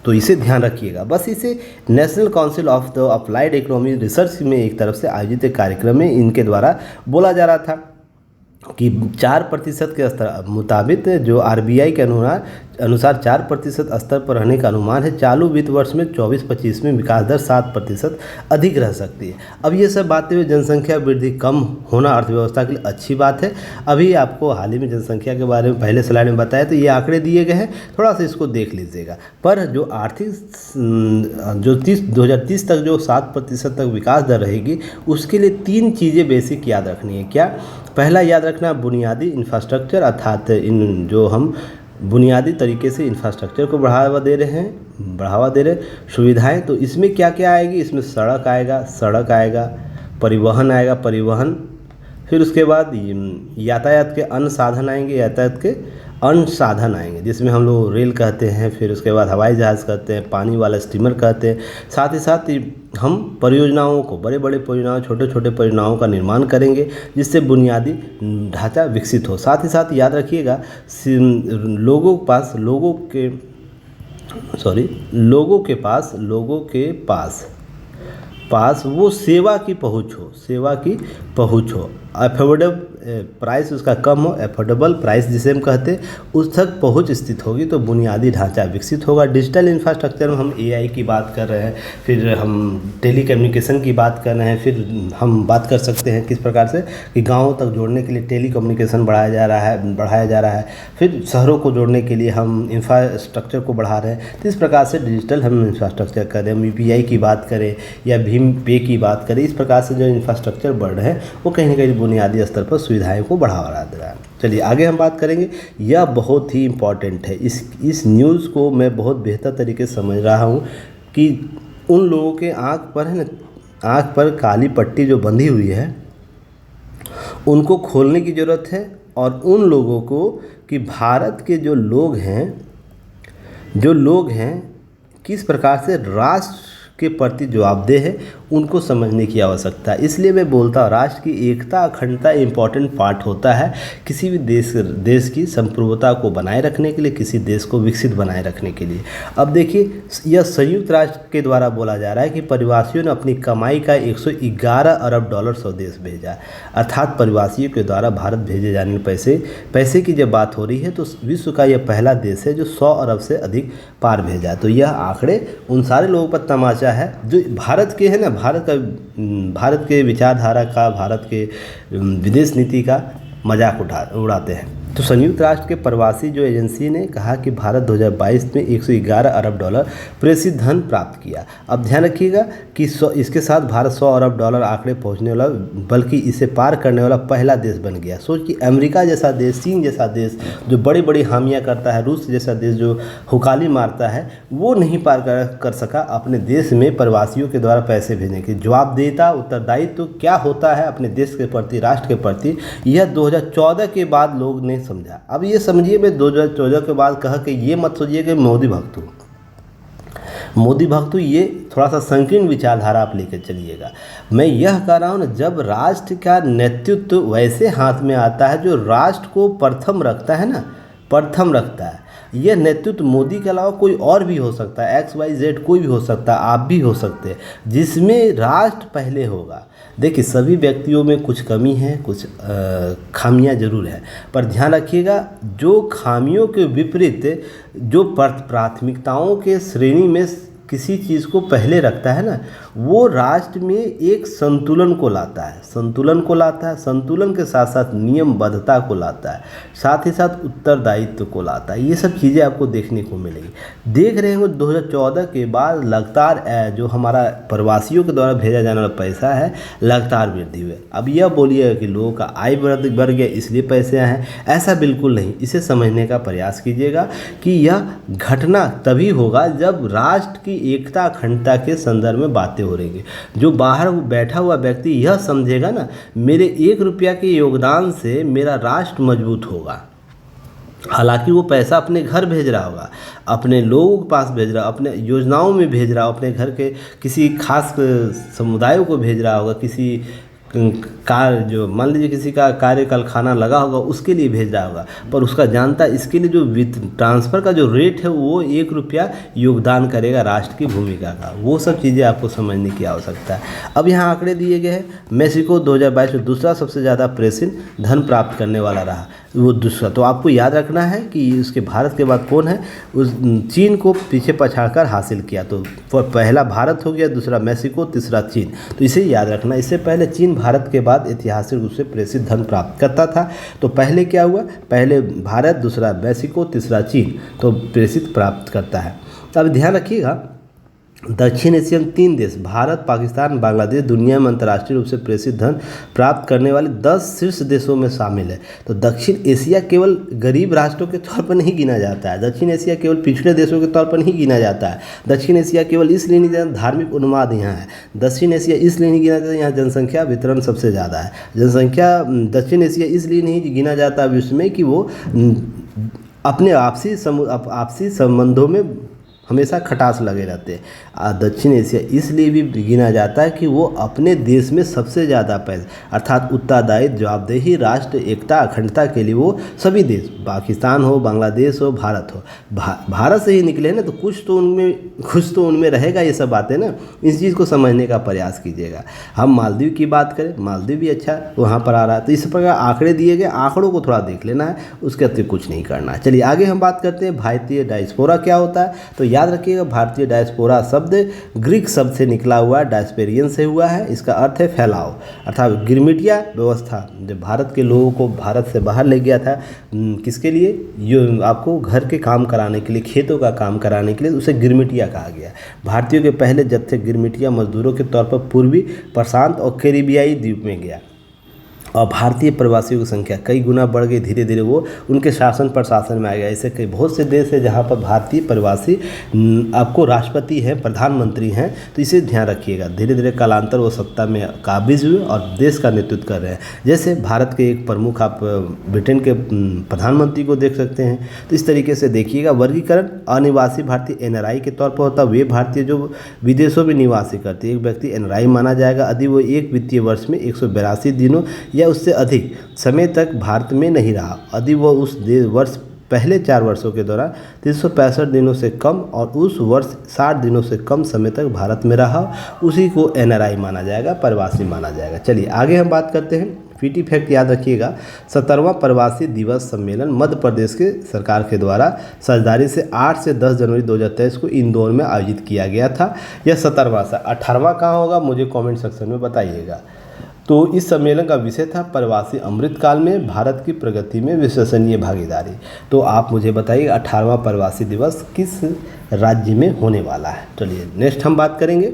तो इसे ध्यान रखिएगा। बस इसे national council of the applied economy research में एक तरफ से आयोजित एक कार्यक्रम में इनके द्वारा बोला जा रहा था कि 4% के स्तर मुताबिक जो आरबीआई के अनुसार 4% स्तर पर रहने का अनुमान है। चालू वित्त वर्ष में 24-25 में विकास दर 7% अधिक रह सकती है। अब ये सब बातें हुई, जनसंख्या वृद्धि कम होना अर्थव्यवस्था के लिए अच्छी बात है। अभी आपको हाल ही में जनसंख्या के बारे में पहले स्लाइड में बताया तो ये आंकड़े दिए गए हैं, थोड़ा सा इसको देख लीजिएगा। पर जो आर्थिक जो 2030 तक जो 7% तक विकास दर रहेगी उसके लिए 3 चीज़ें बेसिक याद रखनी है। क्या? पहला याद रखना बुनियादी इंफ्रास्ट्रक्चर, अर्थात इन जो हम बुनियादी तरीके से इंफ्रास्ट्रक्चर को बढ़ावा दे रहे हैं सुविधाएं। तो इसमें क्या क्या आएगी, इसमें सड़क आएगा, परिवहन, फिर उसके बाद यातायात के अन्य साधन आएंगे, जिसमें हम लोग रेल कहते हैं, फिर उसके बाद हवाई जहाज़ कहते हैं, पानी वाला स्टीमर कहते हैं। साथ ही हम परियोजनाओं को, बड़े परियोजनाओं, छोटे परियोजनाओं का निर्माण करेंगे जिससे बुनियादी ढांचा विकसित हो। साथ ही साथ याद रखिएगा लोगों के पास वो सेवा की पहुँच हो, अफोर्डेबल प्राइस उसका कम हो, अफोर्डेबल प्राइस जिसे हम कहते हैं, उस तक पहुंच स्थित होगी तो बुनियादी ढांचा विकसित होगा। डिजिटल इंफ्रास्ट्रक्चर में हम एआई की बात कर रहे हैं, फिर हम टेली कम्युनिकेशन की बात कर रहे हैं, फिर हम बात कर सकते हैं किस प्रकार से कि गाँवों तक जोड़ने के लिए टेली कम्युनिकेशन बढ़ाया जा रहा है, फिर शहरों को जोड़ने के लिए हम इंफ्रास्ट्रक्चर को बढ़ा रहे हैं। तो इस प्रकार से डिजिटल हम इंफ्रास्ट्रक्चर करें, हम यूपीआई की बात करें या भीम पे की बात करें, इस प्रकार से जो इंफ्रास्ट्रक्चर बढ़ रहे हैं वो कहीं ना कहीं बुनियादी स्तर पर सुविधाएं को बढ़ावा दे रहा है। चलिए आगे हम बात करेंगे। यह बहुत ही इम्पॉर्टेंट है। इस न्यूज़ को मैं बहुत बेहतर तरीके से समझ रहा हूँ कि उन लोगों के आँख पर काली पट्टी जो बंधी हुई है उनको खोलने की ज़रूरत है, और उन लोगों को कि भारत के जो लोग हैं किस प्रकार से राष्ट्र के प्रति जवाबदेह है उनको समझने की आवश्यकता है। इसलिए मैं बोलता हूँ राष्ट्र की एकता, अखंडता इम्पॉर्टेंट पार्ट होता है किसी भी देश की संप्रभुता को बनाए रखने के लिए, किसी देश को विकसित बनाए रखने के लिए। अब देखिए यह संयुक्त राष्ट्र के द्वारा बोला जा रहा है कि प्रवासियों ने अपनी कमाई का 111 अरब डॉलर स्वदेश भेजा, अर्थात प्रवासियों के द्वारा भारत भेजे जाने वाले पैसे की जब बात हो रही है तो विश्व का यह पहला देश है जो 100 अरब से अधिक पार भेजा। तो यह आंकड़े उन सारे लोगों पर तमाचा है जो भारत के है ना, भारत के विचारधारा का, भारत के विदेश नीति का मजाक उड़ाते हैं। तो संयुक्त राष्ट्र के प्रवासी जो एजेंसी ने कहा कि भारत 2022 में 111 अरब डॉलर प्रेषित धन प्राप्त किया। अब ध्यान रखिएगा कि इसके साथ भारत 100 अरब डॉलर आंकड़े पहुंचने वाला, बल्कि इसे पार करने वाला पहला देश बन गया। सोच कि अमेरिका जैसा देश, चीन जैसा देश जो बड़ी बड़ी हामियाँ करता है, रूस जैसा देश जो हुकाली मारता है, वो नहीं पार कर सका अपने देश में प्रवासियों के द्वारा पैसे भेजने की। जवाबदेहिता, उत्तरदायित्व तो क्या होता है अपने देश के प्रति, राष्ट्र के प्रति, यह 2014 के बाद लोग ने समझा। अब ये समझिए, मैं 2014 के बाद कहा कि ये मत सोचिए कि मोदी भक्त हूँ, मोदी भक्त हूँ, ये थोड़ा सा संकीर्ण विचारधारा आप लेकर चलिएगा। मैं यह कह रहा हूँ ना, जब राष्ट्र का नेतृत्व वैसे हाथ में आता है जो राष्ट्र को प्रथम रखता है ना, प्रथम रखता है, यह नेतृत्व मोदी के अलावा कोई और भी हो सकता है, XYZ कोई भी हो सकता है, आप भी हो सकते हैं, जिसमें राष्ट्र पहले होगा। देखिए, सभी व्यक्तियों में कुछ कमी है, कुछ खामियां जरूर है, पर ध्यान रखिएगा, जो खामियों के विपरीत जो प्राथमिकताओं के श्रेणी में किसी चीज़ को पहले रखता है ना, वो राष्ट्र में एक संतुलन को लाता है, संतुलन को लाता है, संतुलन के साथ साथ नियमबद्धता को लाता है, साथ ही साथ उत्तरदायित्व को लाता है। ये सब चीज़ें आपको देखने को मिलेगी। देख रहे हैं 2014 के बाद लगातार जो हमारा प्रवासियों के द्वारा भेजा जाने वाला पैसा है, लगातार वृद्धि हुई। अब यह बोलिए कि लोगों का आय बढ़ गया इसलिए पैसे आए हैं, ऐसा बिल्कुल नहीं। इसे समझने का प्रयास कीजिएगा कि यह घटना तभी होगा जब राष्ट्र की एकता, अखंडता के संदर्भ में बातें हो रही है। जो बाहर बैठा हुआ व्यक्ति यह समझेगा ना, मेरे 1 रुपया के योगदान से मेरा राष्ट्र मजबूत होगा। हालांकि वो पैसा अपने घर भेज रहा होगा, अपने लोगों के पास भेज रहा, अपने योजनाओं में भेज रहा, अपने घर के किसी खास समुदायों को भेज रहा होगा, किसी कार्य, जो मान लीजिए किसी का कार्यकाल खाना लगा होगा उसके लिए भेज रहा होगा, पर उसका जानता इसके लिए जो ट्रांसफ़र का जो रेट है वो 1 रुपया योगदान करेगा राष्ट्र की भूमिका का। वो सब चीज़ें आपको समझने की आवश्यकता है। अब यहाँ आंकड़े दिए गए हैं। मेक्सिको 2022 में दूसरा सबसे ज़्यादा प्रेषित धन प्राप्त करने वाला रहा, वो दूसरा। तो आपको याद रखना है कि उसके भारत के बाद कौन है, उस चीन को पीछे पछाड़कर हासिल किया। तो पहला भारत हो गया, दूसरा मेक्सिको, तीसरा चीन। तो इसे याद रखना। इससे पहले चीन भारत के बाद ऐतिहासिक रूप से प्रेषित धन प्राप्त करता था। तो पहले क्या हुआ, पहले भारत, दूसरा मेक्सिको, तीसरा चीन तो प्रेषित प्राप्त करता है। तो अब ध्यान रखिएगा, दक्षिण एशिया में 3 देश, भारत, पाकिस्तान, बांग्लादेश, दुनिया में अंतर्राष्ट्रीय रूप से प्रेषित धन प्राप्त करने वाले 10 शीर्ष देशों में शामिल है। तो दक्षिण एशिया केवल गरीब राष्ट्रों के तौर पर नहीं गिना जाता है, दक्षिण एशिया केवल पिछड़े देशों के तौर पर नहीं गिना जाता है। दक्षिण एशिया केवल इसलिए नहीं जाता, धार्मिक उन्माद यहाँ है। दक्षिण एशिया इसलिए नहीं गिना जाता, यहाँ जनसंख्या वितरण सबसे ज़्यादा है। जनसंख्या दक्षिण एशिया इसलिए नहीं गिना जाता विश्व में कि वो अपने आपसी संबंधों में हमेशा खटास लगे रहते हैं। दक्षिण एशिया इसलिए भी गिना जाता है कि वो अपने देश में सबसे ज़्यादा पैसा, अर्थात उत्तरदायित्व, जवाबदेही, राष्ट्र एकता, अखंडता के लिए वो सभी देश, पाकिस्तान हो, बांग्लादेश हो, भारत हो, भारत से ही निकले ना, तो कुछ तो उनमें रहेगा ये सब बातें ना। इस चीज़ को समझने का प्रयास कीजिएगा। हम मालदीव की बात करें, मालदीव भी अच्छा वहाँ पर आ रहा है। तो इस प्रकार आंकड़े दिए गए, आंकड़ों को थोड़ा देख लेना है, उसके अतिरिक्त कुछ नहीं करना है। चलिए आगे हम बात करते हैं भारतीय डायस्पोरा क्या होता है। तो याद रखिएगा, भारतीय डायस्पोरा शब्द ग्रीक शब्द से निकला हुआ है, डायस्पेरियन से हुआ है। इसका अर्थ है फैलाव, अर्थात गिरमिटिया व्यवस्था जब भारत के लोगों को भारत से बाहर ले गया था, किसके लिए, जो आपको घर के काम कराने के लिए, खेतों का काम कराने के लिए, उसे गिरमिटिया कहा गया। भारतीयों के पहले जत्थे गिरमिटिया मजदूरों के तौर पर पूर्वी प्रशांत और कैरिबियाई द्वीप में गया, और भारतीय प्रवासियों की संख्या कई गुना बढ़ गई। धीरे धीरे वो उनके शासन प्रशासन में आ गया। ऐसे कई बहुत से देश है जहाँ पर भारतीय प्रवासी आपको राष्ट्रपति हैं, प्रधानमंत्री हैं। तो इसे ध्यान रखिएगा। धीरे धीरे कालांतर वो सत्ता में काबिज हुए और देश का नेतृत्व कर रहे हैं। जैसे भारत के एक प्रमुख, आप ब्रिटेन के प्रधानमंत्री को देख सकते हैं। तो इस तरीके से देखिएगा। वर्गीकरण अनिवासी भारतीय NRI के तौर पर होता है। वे भारतीय जो विदेशों में निवासी करते हैं, एक व्यक्ति NRI माना जाएगा यदि वो एक वित्तीय वर्ष में 182 दिनों या उससे अधिक समय तक भारत में नहीं रहा, यदि वो उस वर्ष पहले 4 वर्षों के दौरान 365 दिनों से कम और उस वर्ष 60 दिनों से कम समय तक भारत में रहा, उसी को NRI माना जाएगा, प्रवासी माना जाएगा। चलिए आगे हम बात करते हैं। फीटी फैक्ट याद रखिएगा। 17वां प्रवासी दिवस सम्मेलन मध्य प्रदेश के सरकार के द्वारा साझेदारी से 8 से 10 जनवरी 2023 को इंदौर में आयोजित किया गया था। यह 17वां सा 18वां कहाँ होगा, मुझे कमेंट सेक्शन में बताइएगा। तो इस सम्मेलन का विषय था प्रवासी अमृतकाल में भारत की प्रगति में विश्वसनीय भागीदारी। तो आप मुझे बताइए 18वां प्रवासी दिवस किस राज्य में होने वाला है। चलिए नेक्स्ट हम बात करेंगे।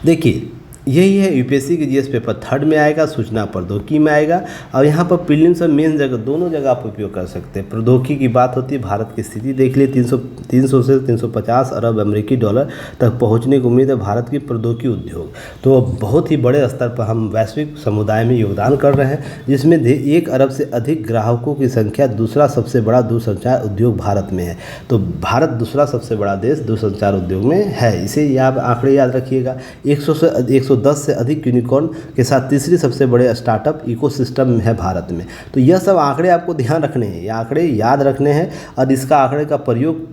देखिए यही है यूपीएससी के जीएस पेपर 3 में आएगा, सूचना प्रौद्योगिकी में आएगा, और यहाँ पर प्रीलिम्स और मेंस जगह दोनों जगह आप उपयोग कर सकते हैं। प्रौद्योगिकी की बात होती है, भारत की स्थिति देख लिए 300 से 350 अरब अमेरिकी डॉलर तक पहुँचने की उम्मीद है भारत की प्रौद्योगिकी उद्योग। तो बहुत ही बड़े स्तर पर हम वैश्विक समुदाय में योगदान कर रहे हैं, जिसमें 1 अरब से अधिक ग्राहकों की संख्या, दूसरा सबसे बड़ा दूरसंचार उद्योग भारत में है। तो भारत दूसरा सबसे बड़ा देश दूरसंचार उद्योग में है। इसे आप आंकड़े याद रखिएगा। 110 से अधिक यूनिकॉर्न के साथ तीसरी सबसे बड़े स्टार्टअप इकोसिस्टम है भारत में। तो यह सब आंकड़े आपको ध्यान रखने हैं, ये आंकड़े याद रखने हैं, और इसका आंकड़े का प्रयोग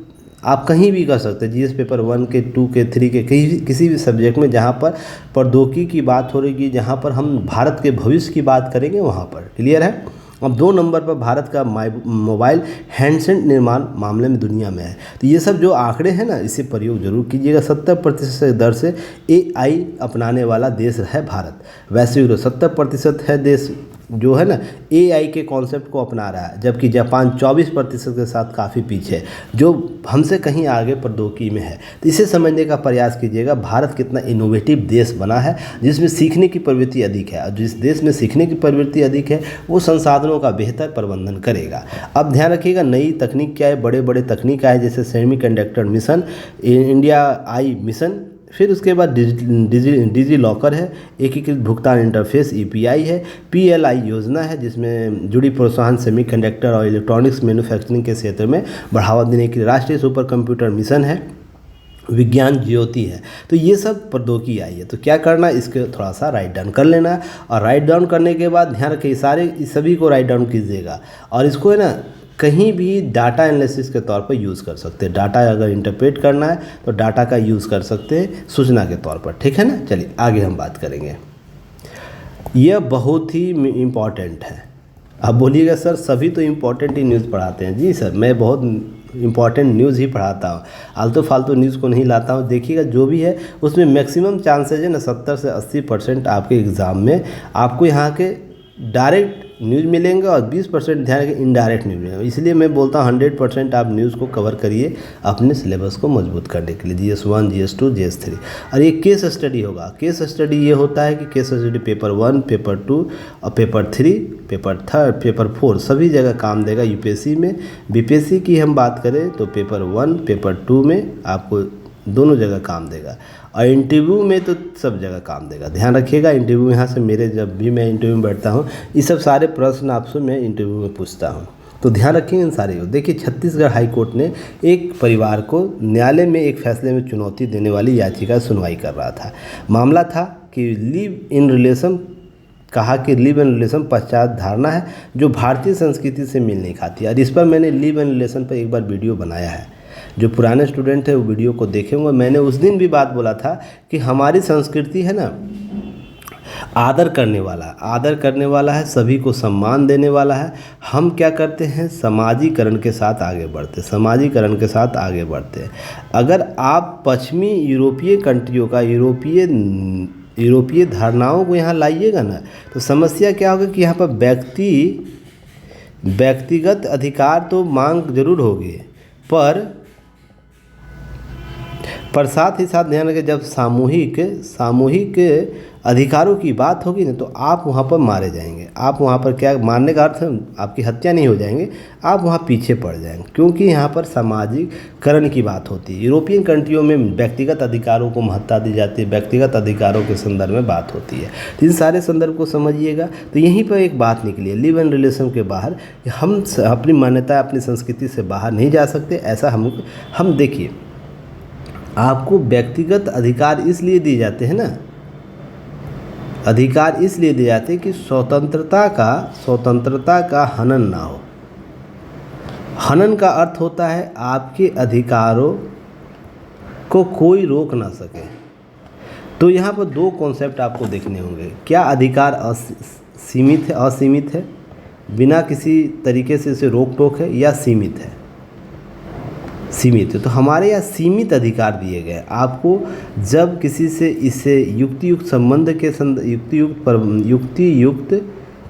आप कहीं भी कर सकते हैं। जीएस पेपर 1 के 2 के 3 के किसी भी सब्जेक्ट में जहाँ पर प्रौद्योगिकी की बात हो रही, जहाँ पर हम भारत के भविष्य की बात करेंगे वहाँ पर। क्लियर है। अब 2 नंबर पर भारत का मोबाइल हैंडसेट निर्माण मामले में दुनिया में है। तो ये सब जो आंकड़े हैं ना, इसे प्रयोग जरूर कीजिएगा। 70% दर से AI अपनाने वाला देश है भारत। वैश्विक 70% है देश जो है ना AI के कॉन्सेप्ट को अपना रहा है, जबकि जापान 24% के साथ काफ़ी पीछे है, जो हमसे कहीं आगे प्रौद्योगिकी में है। तो इसे समझने का प्रयास कीजिएगा, भारत कितना इनोवेटिव देश बना है, जिसमें सीखने की प्रवृत्ति अधिक है, और जिस देश में सीखने की प्रवृत्ति अधिक है वो संसाधनों का बेहतर प्रबंधन करेगा। अब ध्यान रखिएगा, नई तकनीक क्या है, बड़े बड़े तकनीक आए, जैसे semiconductor mission, India I mission, फिर उसके बाद डिजी लॉकर है, एकीकृत भुगतान इंटरफेस EPI है, PLI योजना है, जिसमें जुड़ी प्रोत्साहन सेमीकंडक्टर और इलेक्ट्रॉनिक्स मैन्युफैक्चरिंग के क्षेत्र में बढ़ावा देने के लिए राष्ट्रीय सुपर कंप्यूटर मिशन है, विज्ञान ज्योति है। तो ये सब प्रौद्योगिकी आई है। तो क्या करना, इसके थोड़ा सा राइट डाउन कर लेना है, और राइट डाउन करने के बाद ध्यान रखिए सभी को राइट डाउन कीजिएगा, और इसको है ना कहीं भी डाटा एनालिसिस के तौर पर यूज़ कर सकते हैं। डाटा अगर इंटरप्रेट करना है तो डाटा का यूज़ कर सकते हैं सूचना के तौर पर। ठीक है ना। चलिए आगे हम बात करेंगे। यह बहुत ही इम्पॉर्टेंट है। अब बोलिएगा सर सभी तो इम्पॉर्टेंट ही न्यूज़ पढ़ाते हैं। जी सर, मैं बहुत इम्पॉर्टेंट न्यूज़ ही पढ़ाता हूँ, आलतू फालतू न्यूज़ को नहीं लाता हूँ। देखिएगा जो भी है उसमें मैक्सिमम चांसेज है ना 70 से 80% आपके एग्ज़ाम में आपको यहाँ के डायरेक्ट न्यूज़ मिलेंगे, और 20% ध्यान रखें इनडायरेक्ट न्यूज़ मिलेंगे। इसलिए मैं बोलता हूँ 100% आप न्यूज़ को कवर करिए अपने सिलेबस को मजबूत करने के लिए, GS1 GS2 GS3। और ये केस स्टडी होगा। केस स्टडी ये होता है कि केस स्टडी पेपर 1, पेपर 2 और पेपर 3, पेपर 4 सभी जगह काम देगा। यूपीएससी में, बीपीएससी की हम बात करें तो पेपर 1, पेपर 2 में आपको दोनों जगह काम देगा, और इंटरव्यू में तो सब जगह काम देगा। ध्यान रखिएगा, इंटरव्यू यहाँ से मेरे जब भी मैं इंटरव्यू में बैठता हूँ ये सब सारे प्रश्न आपसे मैं इंटरव्यू में पूछता हूँ, तो ध्यान रखेंगे इन सारे। देखिए छत्तीसगढ़ हाई कोर्ट ने एक परिवार को न्यायालय में एक फैसले में चुनौती देने वाली याचिका सुनवाई कर रहा था। मामला था कि लिव इन रिलेशन पश्चात धारणा है जो भारतीय संस्कृति से मेल नहीं खाती। और इस पर मैंने लिव इन रिलेशन पर एक बार वीडियो बनाया है, जो पुराने स्टूडेंट है वो वीडियो को देखेंगे। मैंने उस दिन भी बात बोला था कि हमारी संस्कृति है ना आदर करने वाला है, सभी को सम्मान देने वाला है। हम क्या करते हैं, समाजीकरण के साथ आगे बढ़ते हैं। अगर आप पश्चिमी यूरोपीय कंट्रियों का यूरोपीय धारणाओं को यहाँ लाइएगा ना, तो समस्या क्या होगा कि यहाँ पर व्यक्तिगत अधिकार तो मांग जरूर होगी, पर साथ ही साथ ध्यान रखें जब सामूहिक अधिकारों की बात होगी ना, तो आप वहाँ पर मारे जाएंगे। आप वहाँ पर क्या मारने का अर्थ है, आपकी हत्या नहीं हो जाएंगे, आप वहाँ पीछे पड़ जाएंगे, क्योंकि यहाँ पर सामाजिकरण की बात होती है। यूरोपियन कंट्रियों में व्यक्तिगत अधिकारों को महत्ता दी जाती है, व्यक्तिगत अधिकारों के संदर्भ में बात होती है। तो इन सारे संदर्भ को समझिएगा। तो यहीं पर एक बात निकली है, लिव इन रिलेशन के बाहर हम अपनी मान्यता, अपनी संस्कृति से बाहर नहीं जा सकते। ऐसा हम देखिए, आपको व्यक्तिगत अधिकार इसलिए दिए जाते हैं ना, अधिकार इसलिए दिए जाते हैं कि स्वतंत्रता का हनन ना हो। हनन का अर्थ होता है आपके अधिकारों को कोई रोक ना सके। तो यहाँ पर 2 कॉन्सेप्ट आपको देखने होंगे, क्या अधिकार असीमित है, बिना किसी तरीके से इसे रोक टोक है, या सीमित है। सीमित है। तो हमारे यहाँ सीमित अधिकार दिए गए हैं आपको। जब किसी से इससे युक्तियुक्त संबंध के युक्तियुक्त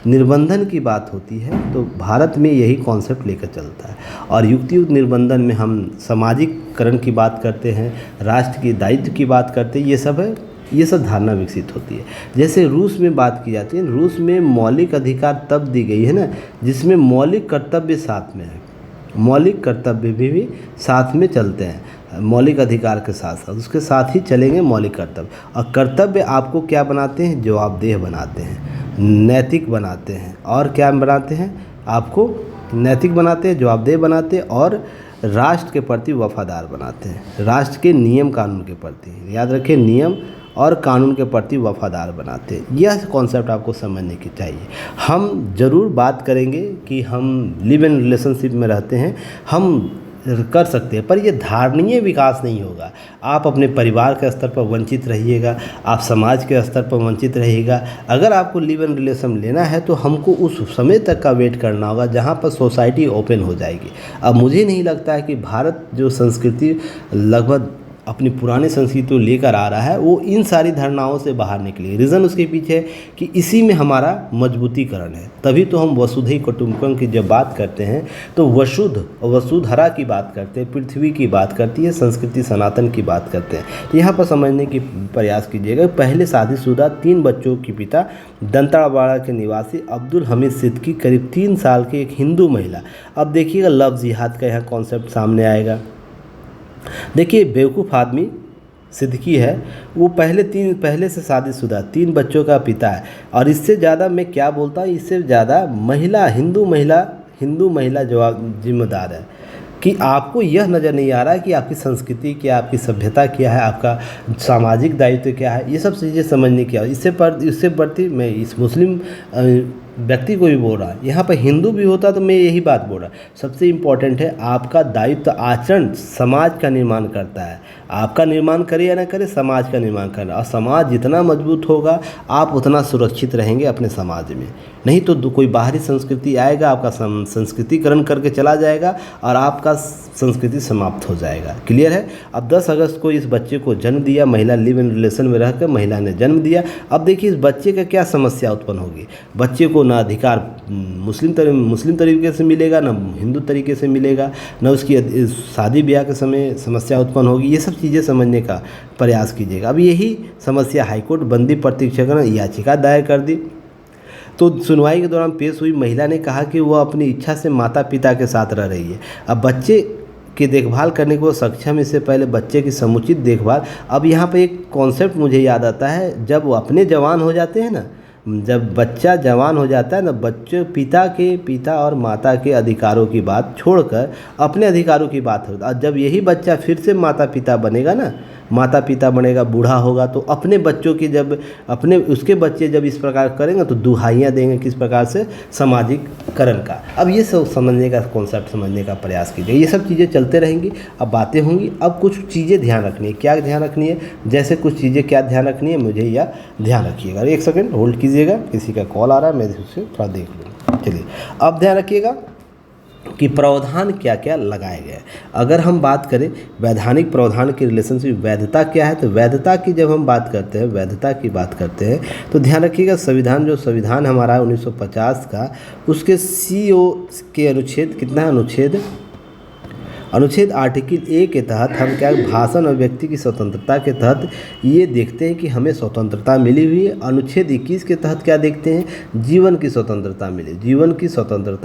निर्बंधन की बात होती है तो भारत में यही कॉन्सेप्ट लेकर चलता है। और युक्तियुक्त निर्बंधन में हम सामाजिककरण की बात करते हैं, राष्ट्र की दायित्व की बात करते हैं, ये सब है, ये सब धारणा विकसित होती है। जैसे रूस में बात की जाती है, रूस में मौलिक अधिकार तब दी गई है ना जिसमें मौलिक कर्तव्य साथ में है, मौलिक कर्तव्य भी साथ में चलते हैं। मौलिक अधिकार के साथ साथ उसके साथ ही चलेंगे मौलिक कर्तव्य। और कर्तव्य आपको क्या बनाते हैं? जवाबदेह बनाते हैं, नैतिक बनाते हैं। और क्या बनाते हैं? आपको नैतिक बनाते हैं, जवाबदेह बनाते हैं और राष्ट्र के प्रति वफादार बनाते हैं, राष्ट्र के नियम कानून के प्रति, याद रखें, नियम और कानून के प्रति वफादार बनाते हैं। यह कॉन्सेप्ट आपको समझने की चाहिए। हम ज़रूर बात करेंगे कि हम लिव इन रिलेशनशिप में रहते हैं, हम कर सकते हैं, पर ये धारणीय विकास नहीं होगा। आप अपने परिवार के स्तर पर वंचित रहिएगा, आप समाज के स्तर पर वंचित रहिएगा। अगर आपको लिव इन रिलेशन लेना है तो हमको उस समय तक का वेट करना होगा जहाँ पर सोसाइटी ओपन हो जाएगी। अब मुझे नहीं लगता है कि भारत जो संस्कृति लगभग अपनी पुरानी संस्कृति को लेकर आ रहा है वो इन सारी धारणाओं से बाहर निकली। रीज़न उसके पीछे है कि इसी में हमारा मजबूतीकरण है। तभी तो हम वसुधैव कुटुम्बकम की जब बात करते हैं तो वसुधरा की बात करते हैं, पृथ्वी की बात करती है, संस्कृति सनातन की बात करते हैं। तो यहाँ पर समझने की प्रयास कीजिएगा। पहले शादीशुदा 3 बच्चों की पिता दंतावाड़ा के निवासी अब्दुल हमीद सिद्दीकी करीब 3 साल की एक हिंदू महिला। अब देखिएगा लव जिहाद का यहाँ कॉन्सेप्ट सामने आएगा। देखिए बेवकूफ़ आदमी सिद्दीकी है, वो पहले से शादीशुदा 3 बच्चों का पिता है। और इससे ज़्यादा मैं क्या बोलता हूँ, इससे ज़्यादा हिंदू महिला जवाब जिम्मेदार है कि आपको यह नज़र नहीं आ रहा है कि आपकी संस्कृति क्या, आपकी सभ्यता क्या है, आपका सामाजिक दायित्व क्या है। ये सब चीज़ें समझने की इससे बढ़ती मैं इस मुस्लिम व्यक्ति को भी बोल रहा है। यहाँ पर हिंदू भी होता तो मैं यही बात बोल रहा। सबसे इम्पॉर्टेंट है आपका दायित्व आचरण समाज का निर्माण करता है। आपका निर्माण करे या ना करे, समाज का निर्माण करना। और समाज जितना मजबूत होगा आप उतना सुरक्षित रहेंगे अपने समाज में। नहीं तो कोई बाहरी संस्कृति आएगा, आपका संस्कृतिकरण करके चला जाएगा और आपका संस्कृति समाप्त हो जाएगा। क्लियर है। अब 10 अगस्त को इस बच्चे को जन्म दिया, महिला लिव इन रिलेशन में रहकर महिला ने जन्म दिया। अब देखिए इस बच्चे का क्या समस्या उत्पन्न होगी। बच्चे को ना अधिकार मुस्लिम तरीके से मिलेगा, ना हिंदू तरीके से मिलेगा, ना उसकी शादी ब्याह के समय समस्या उत्पन्न होगी। ये सब चीज़ें समझने का प्रयास कीजिएगा। अब यही समस्या हाईकोर्ट बंदी प्रत्यक्षीकरण याचिका दायर कर दी। तो सुनवाई के दौरान पेश हुई महिला ने कहा कि वह अपनी इच्छा से माता पिता के साथ रह रही है। अब बच्चे की देखभाल करने को सक्षम, इससे पहले बच्चे की समुचित देखभाल। अब यहाँ पे एक कॉन्सेप्ट मुझे याद आता है, जब वो अपने जवान हो जाते हैं ना, जब बच्चा जवान हो जाता है ना, बच्चे पिता और माता के अधिकारों की बात छोड़कर अपने अधिकारों की बात होती है। और जब यही बच्चा फिर से माता पिता बनेगा, बूढ़ा होगा, तो अपने बच्चों की उसके बच्चे जब इस प्रकार करेंगे तो दुहाइयाँ देंगे किस प्रकार से सामाजिककरण का। अब ये सब समझने का कॉन्सेप्ट समझने का प्रयास कीजिए। ये सब चीज़ें चलते रहेंगी, अब बातें होंगी। अब कुछ चीज़ें ध्यान रखनी है। क्या ध्यान रखनी है? जैसे कुछ चीज़ें क्या ध्यान रखनी है, मुझे यह ध्यान रखिएगा। 1 सेकंड होल्ड कीजिएगा, किसी का कॉल आ रहा है, मैं उसे थोड़ा देख लूँ। चलिए अब ध्यान रखिएगा कि प्रावधान क्या क्या लगाए गए। अगर हम बात करें वैधानिक प्रावधान के रिलेशनशिप, वैधता क्या है, तो वैधता की जब हम बात करते हैं तो ध्यान रखिएगा संविधान हमारा 1950 का, उसके CO के अनुच्छेद कितना है, अनुच्छेद आर्टिकल 1 के तहत हम क्या भाषण और व्यक्ति की स्वतंत्रता के तहत ये देखते हैं कि हमें स्वतंत्रता मिली हुई है। अनुच्छेद 21 के तहत क्या देखते हैं, जीवन की स्वतंत्रता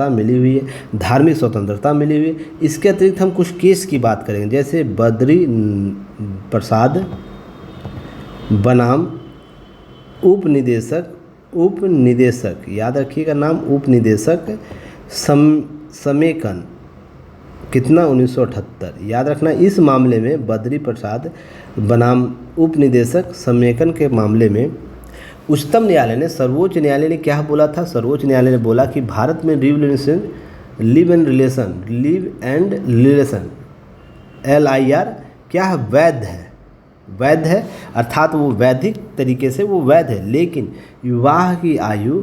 मिली हुई है, धार्मिक स्वतंत्रता मिली हुई है। इसके अतिरिक्त हम कुछ केस की बात करेंगे, जैसे बद्री प्रसाद बनाम उपनिदेशक, याद रखिएगा नाम, उपनिदेशक समेकन कितना 1978, याद रखना। इस मामले में बद्री प्रसाद बनाम उपनिदेशक समेकन के मामले में उच्चतम न्यायालय ने, सर्वोच्च न्यायालय ने क्या बोला था? सर्वोच्च न्यायालय ने बोला कि भारत में लिव एंड रिलेशन LIR क्या है, वैध है, अर्थात वो वैधिक तरीके से वो वैध है। लेकिन विवाह की आयु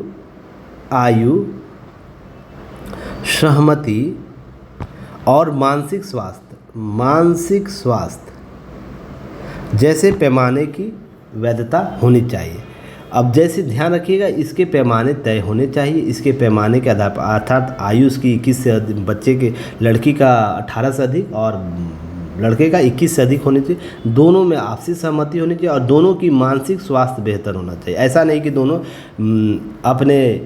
सहमति और मानसिक मानसिक स्वास्थ्य जैसे पैमाने की वैधता होनी चाहिए। अब जैसे ध्यान रखिएगा, इसके पैमाने तय होने चाहिए, इसके पैमाने के आधार पर, अर्थात आयु उसकी 21 से अधिक, बच्चे के लड़की का 18 से अधिक और लड़के का 21 से अधिक होनी चाहिए। दोनों में आपसी सहमति होनी चाहिए और दोनों की मानसिक स्वास्थ्य बेहतर होना चाहिए। ऐसा नहीं कि दोनों अपने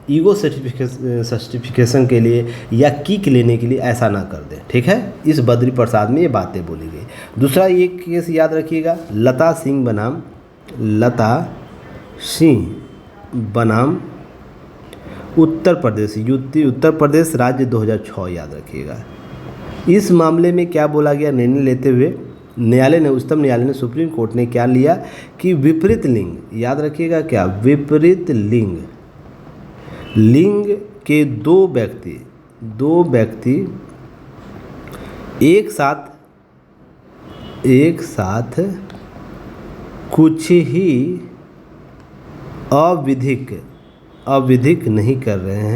ईगो सर्टिफिकेशन के लिए या किक लेने के लिए ऐसा ना कर दें, ठीक है। इस बद्री प्रसाद में ये बातें बोली गई। दूसरा ये केस याद रखिएगा, लता सिंह बनाम उत्तर प्रदेश, यूपी उत्तर प्रदेश राज्य 2006 याद रखिएगा। इस मामले में क्या बोला गया, निर्णय लेते हुए न्यायालय ने, उच्चतम न्यायालय ने, सुप्रीम कोर्ट ने क्या लिया कि विपरीत लिंग, याद रखिएगा क्या, विपरीत लिंग के दो व्यक्ति एक साथ कुछ ही अविधिक नहीं कर रहे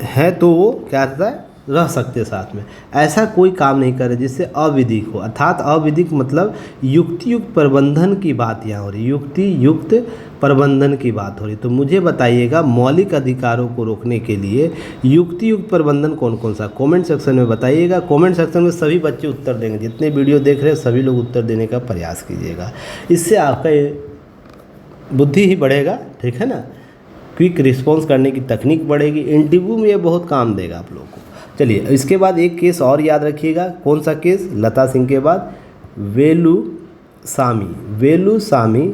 हैं तो वो क्या रहता है, रह सकते साथ में। ऐसा कोई काम नहीं करे जिससे अविधिक हो, अर्थात अविधिक मतलब युक्तियुक्त प्रबंधन की बात यहाँ हो रही, युक्तियुक्त प्रबंधन की बात हो रही। तो मुझे बताइएगा, मौलिक अधिकारों को रोकने के लिए युक्तियुक्त प्रबंधन कौन कौन सा, कमेंट सेक्शन में बताइएगा। कमेंट सेक्शन में सभी बच्चे उत्तर देंगे, जितने वीडियो देख रहे हैं सभी लोग उत्तर देने का प्रयास कीजिएगा। इससे आपका बुद्धि ही बढ़ेगा, ठीक है ना, क्विक रिस्पॉन्स करने की तकनीक बढ़ेगी। इंटरव्यू में ये बहुत काम देगा आप लोगों को। चलिए, इसके बाद एक केस और याद रखिएगा, कौन सा केस, लता सिंह के बाद वेलुसामी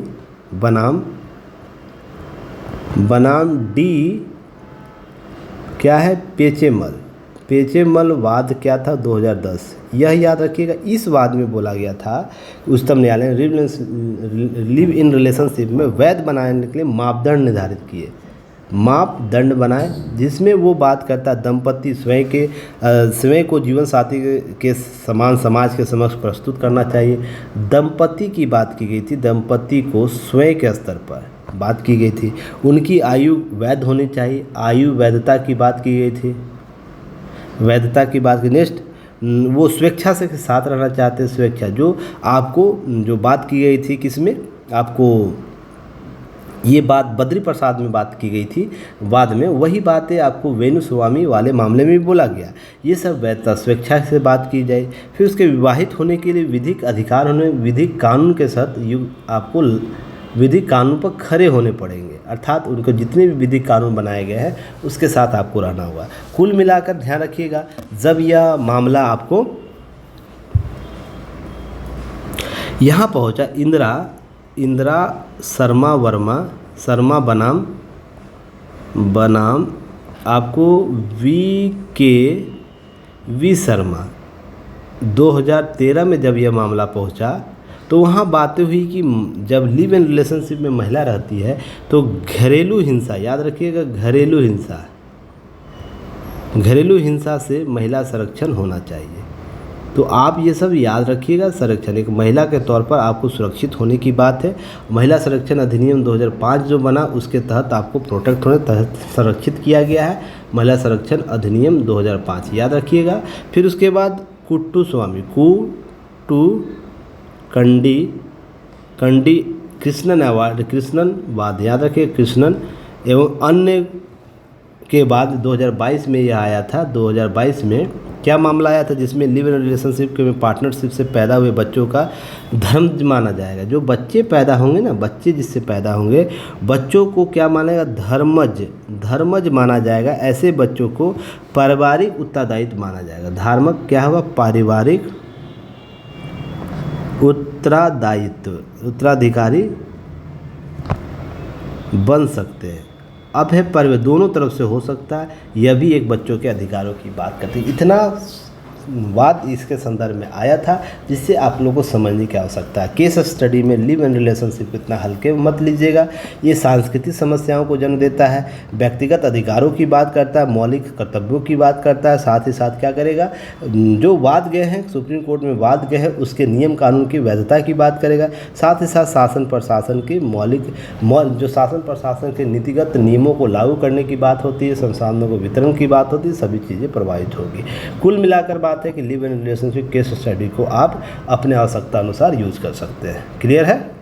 बनाम डी क्या है, पेचेमल वाद क्या था, 2010। यह याद रखिएगा। इस वाद में बोला गया था, उच्चतम न्यायालय ने लिव इन रिलेशनशिप में वैध बनाने के लिए मापदंड बनाए, जिसमें वो बात करता है दंपति स्वयं को जीवन साथी के समान समाज के समक्ष प्रस्तुत करना चाहिए। दंपति की बात की गई थी, दंपति को स्वयं के स्तर पर बात की गई थी। उनकी आयु वैध होनी चाहिए, आयु वैधता की बात की गई थी, वैधता की बात की। नेक्स्ट, वो स्वेच्छा से साथ रहना चाहते हैं, स्वेच्छा जो आपको जो बात की गई थी, किसमें आपको ये बात बद्री प्रसाद में बात की गई थी, बाद में वही बातें आपको वेणुस्वामी वाले मामले में भी बोला गया। ये सब वैधता स्वेच्छा से बात की जाए। फिर उसके विवाहित होने के लिए विधिक अधिकार होने, विधिक कानून के साथ आपको विधिक कानून पर खड़े होने पड़ेंगे, अर्थात उनको जितने भी विधिक कानून बनाए गए हैं उसके साथ आपको रहना होगा। कुल मिलाकर ध्यान रखिएगा, जब यह मामला आपको यहाँ पहुँचा, इंदिरा शर्मा बनाम आपको वी शर्मा, 2013 में जब यह मामला पहुंचा तो वहाँ बातें हुई कि जब लिव इन रिलेशनशिप में महिला रहती है तो घरेलू हिंसा, याद रखिएगा, घरेलू हिंसा से महिला संरक्षण होना चाहिए। तो आप ये सब याद रखिएगा। संरक्षण, एक महिला के तौर पर आपको सुरक्षित होने की बात है। महिला संरक्षण अधिनियम 2005 जो बना उसके तहत आपको प्रोटेक्ट होने तहत संरक्षित किया गया है, महिला संरक्षण अधिनियम 2005 याद रखिएगा। फिर उसके बाद कुट्टुस्वामी कंडी कृष्णन वाद, याद रखिए, कृष्णन एवं अन्य के बाद 2022 में यह आया था। 2022 में क्या मामला आया था, जिसमें लिव इन रिलेशनशिप के में पार्टनरशिप से पैदा हुए बच्चों का धर्म माना जाएगा। जो बच्चे पैदा होंगे ना, बच्चे जिससे पैदा होंगे, बच्चों को क्या मानेगा, धर्मज माना जाएगा। ऐसे बच्चों को पारिवारिक उत्तरदायित्व माना जाएगा। धार्मिक क्या होगा, पारिवारिक उत्तराधिकारी बन सकते हैं। अब है दोनों तरफ से हो सकता है, यह भी एक बच्चों के अधिकारों की बात करती है। इतना वाद इसके संदर्भ में आया था, जिससे आप लोगों को समझने की आवश्यकता है। केस स्टडी में लिव इन रिलेशनशिप इतना हल्के में मत लीजिएगा, ये सांस्कृतिक समस्याओं को जन्म देता है, व्यक्तिगत अधिकारों की बात करता है, मौलिक कर्तव्यों की बात करता है, साथ ही साथ क्या करेगा, जो वाद गए हैं सुप्रीम कोर्ट में वाद गए हैं उसके नियम कानून की वैधता की बात करेगा, साथ ही साथ शासन प्रशासन की जो शासन प्रशासन के नीतिगत नियमों को लागू करने की बात होती है, संसाधनों को वितरण की बात होती है, सभी चीज़ें प्रभावित होगी। कुल मिलाकर बात है कि live in relationship case study को आप अपने आवश्यकता अनुसार यूज कर सकते हैं। क्लियर है?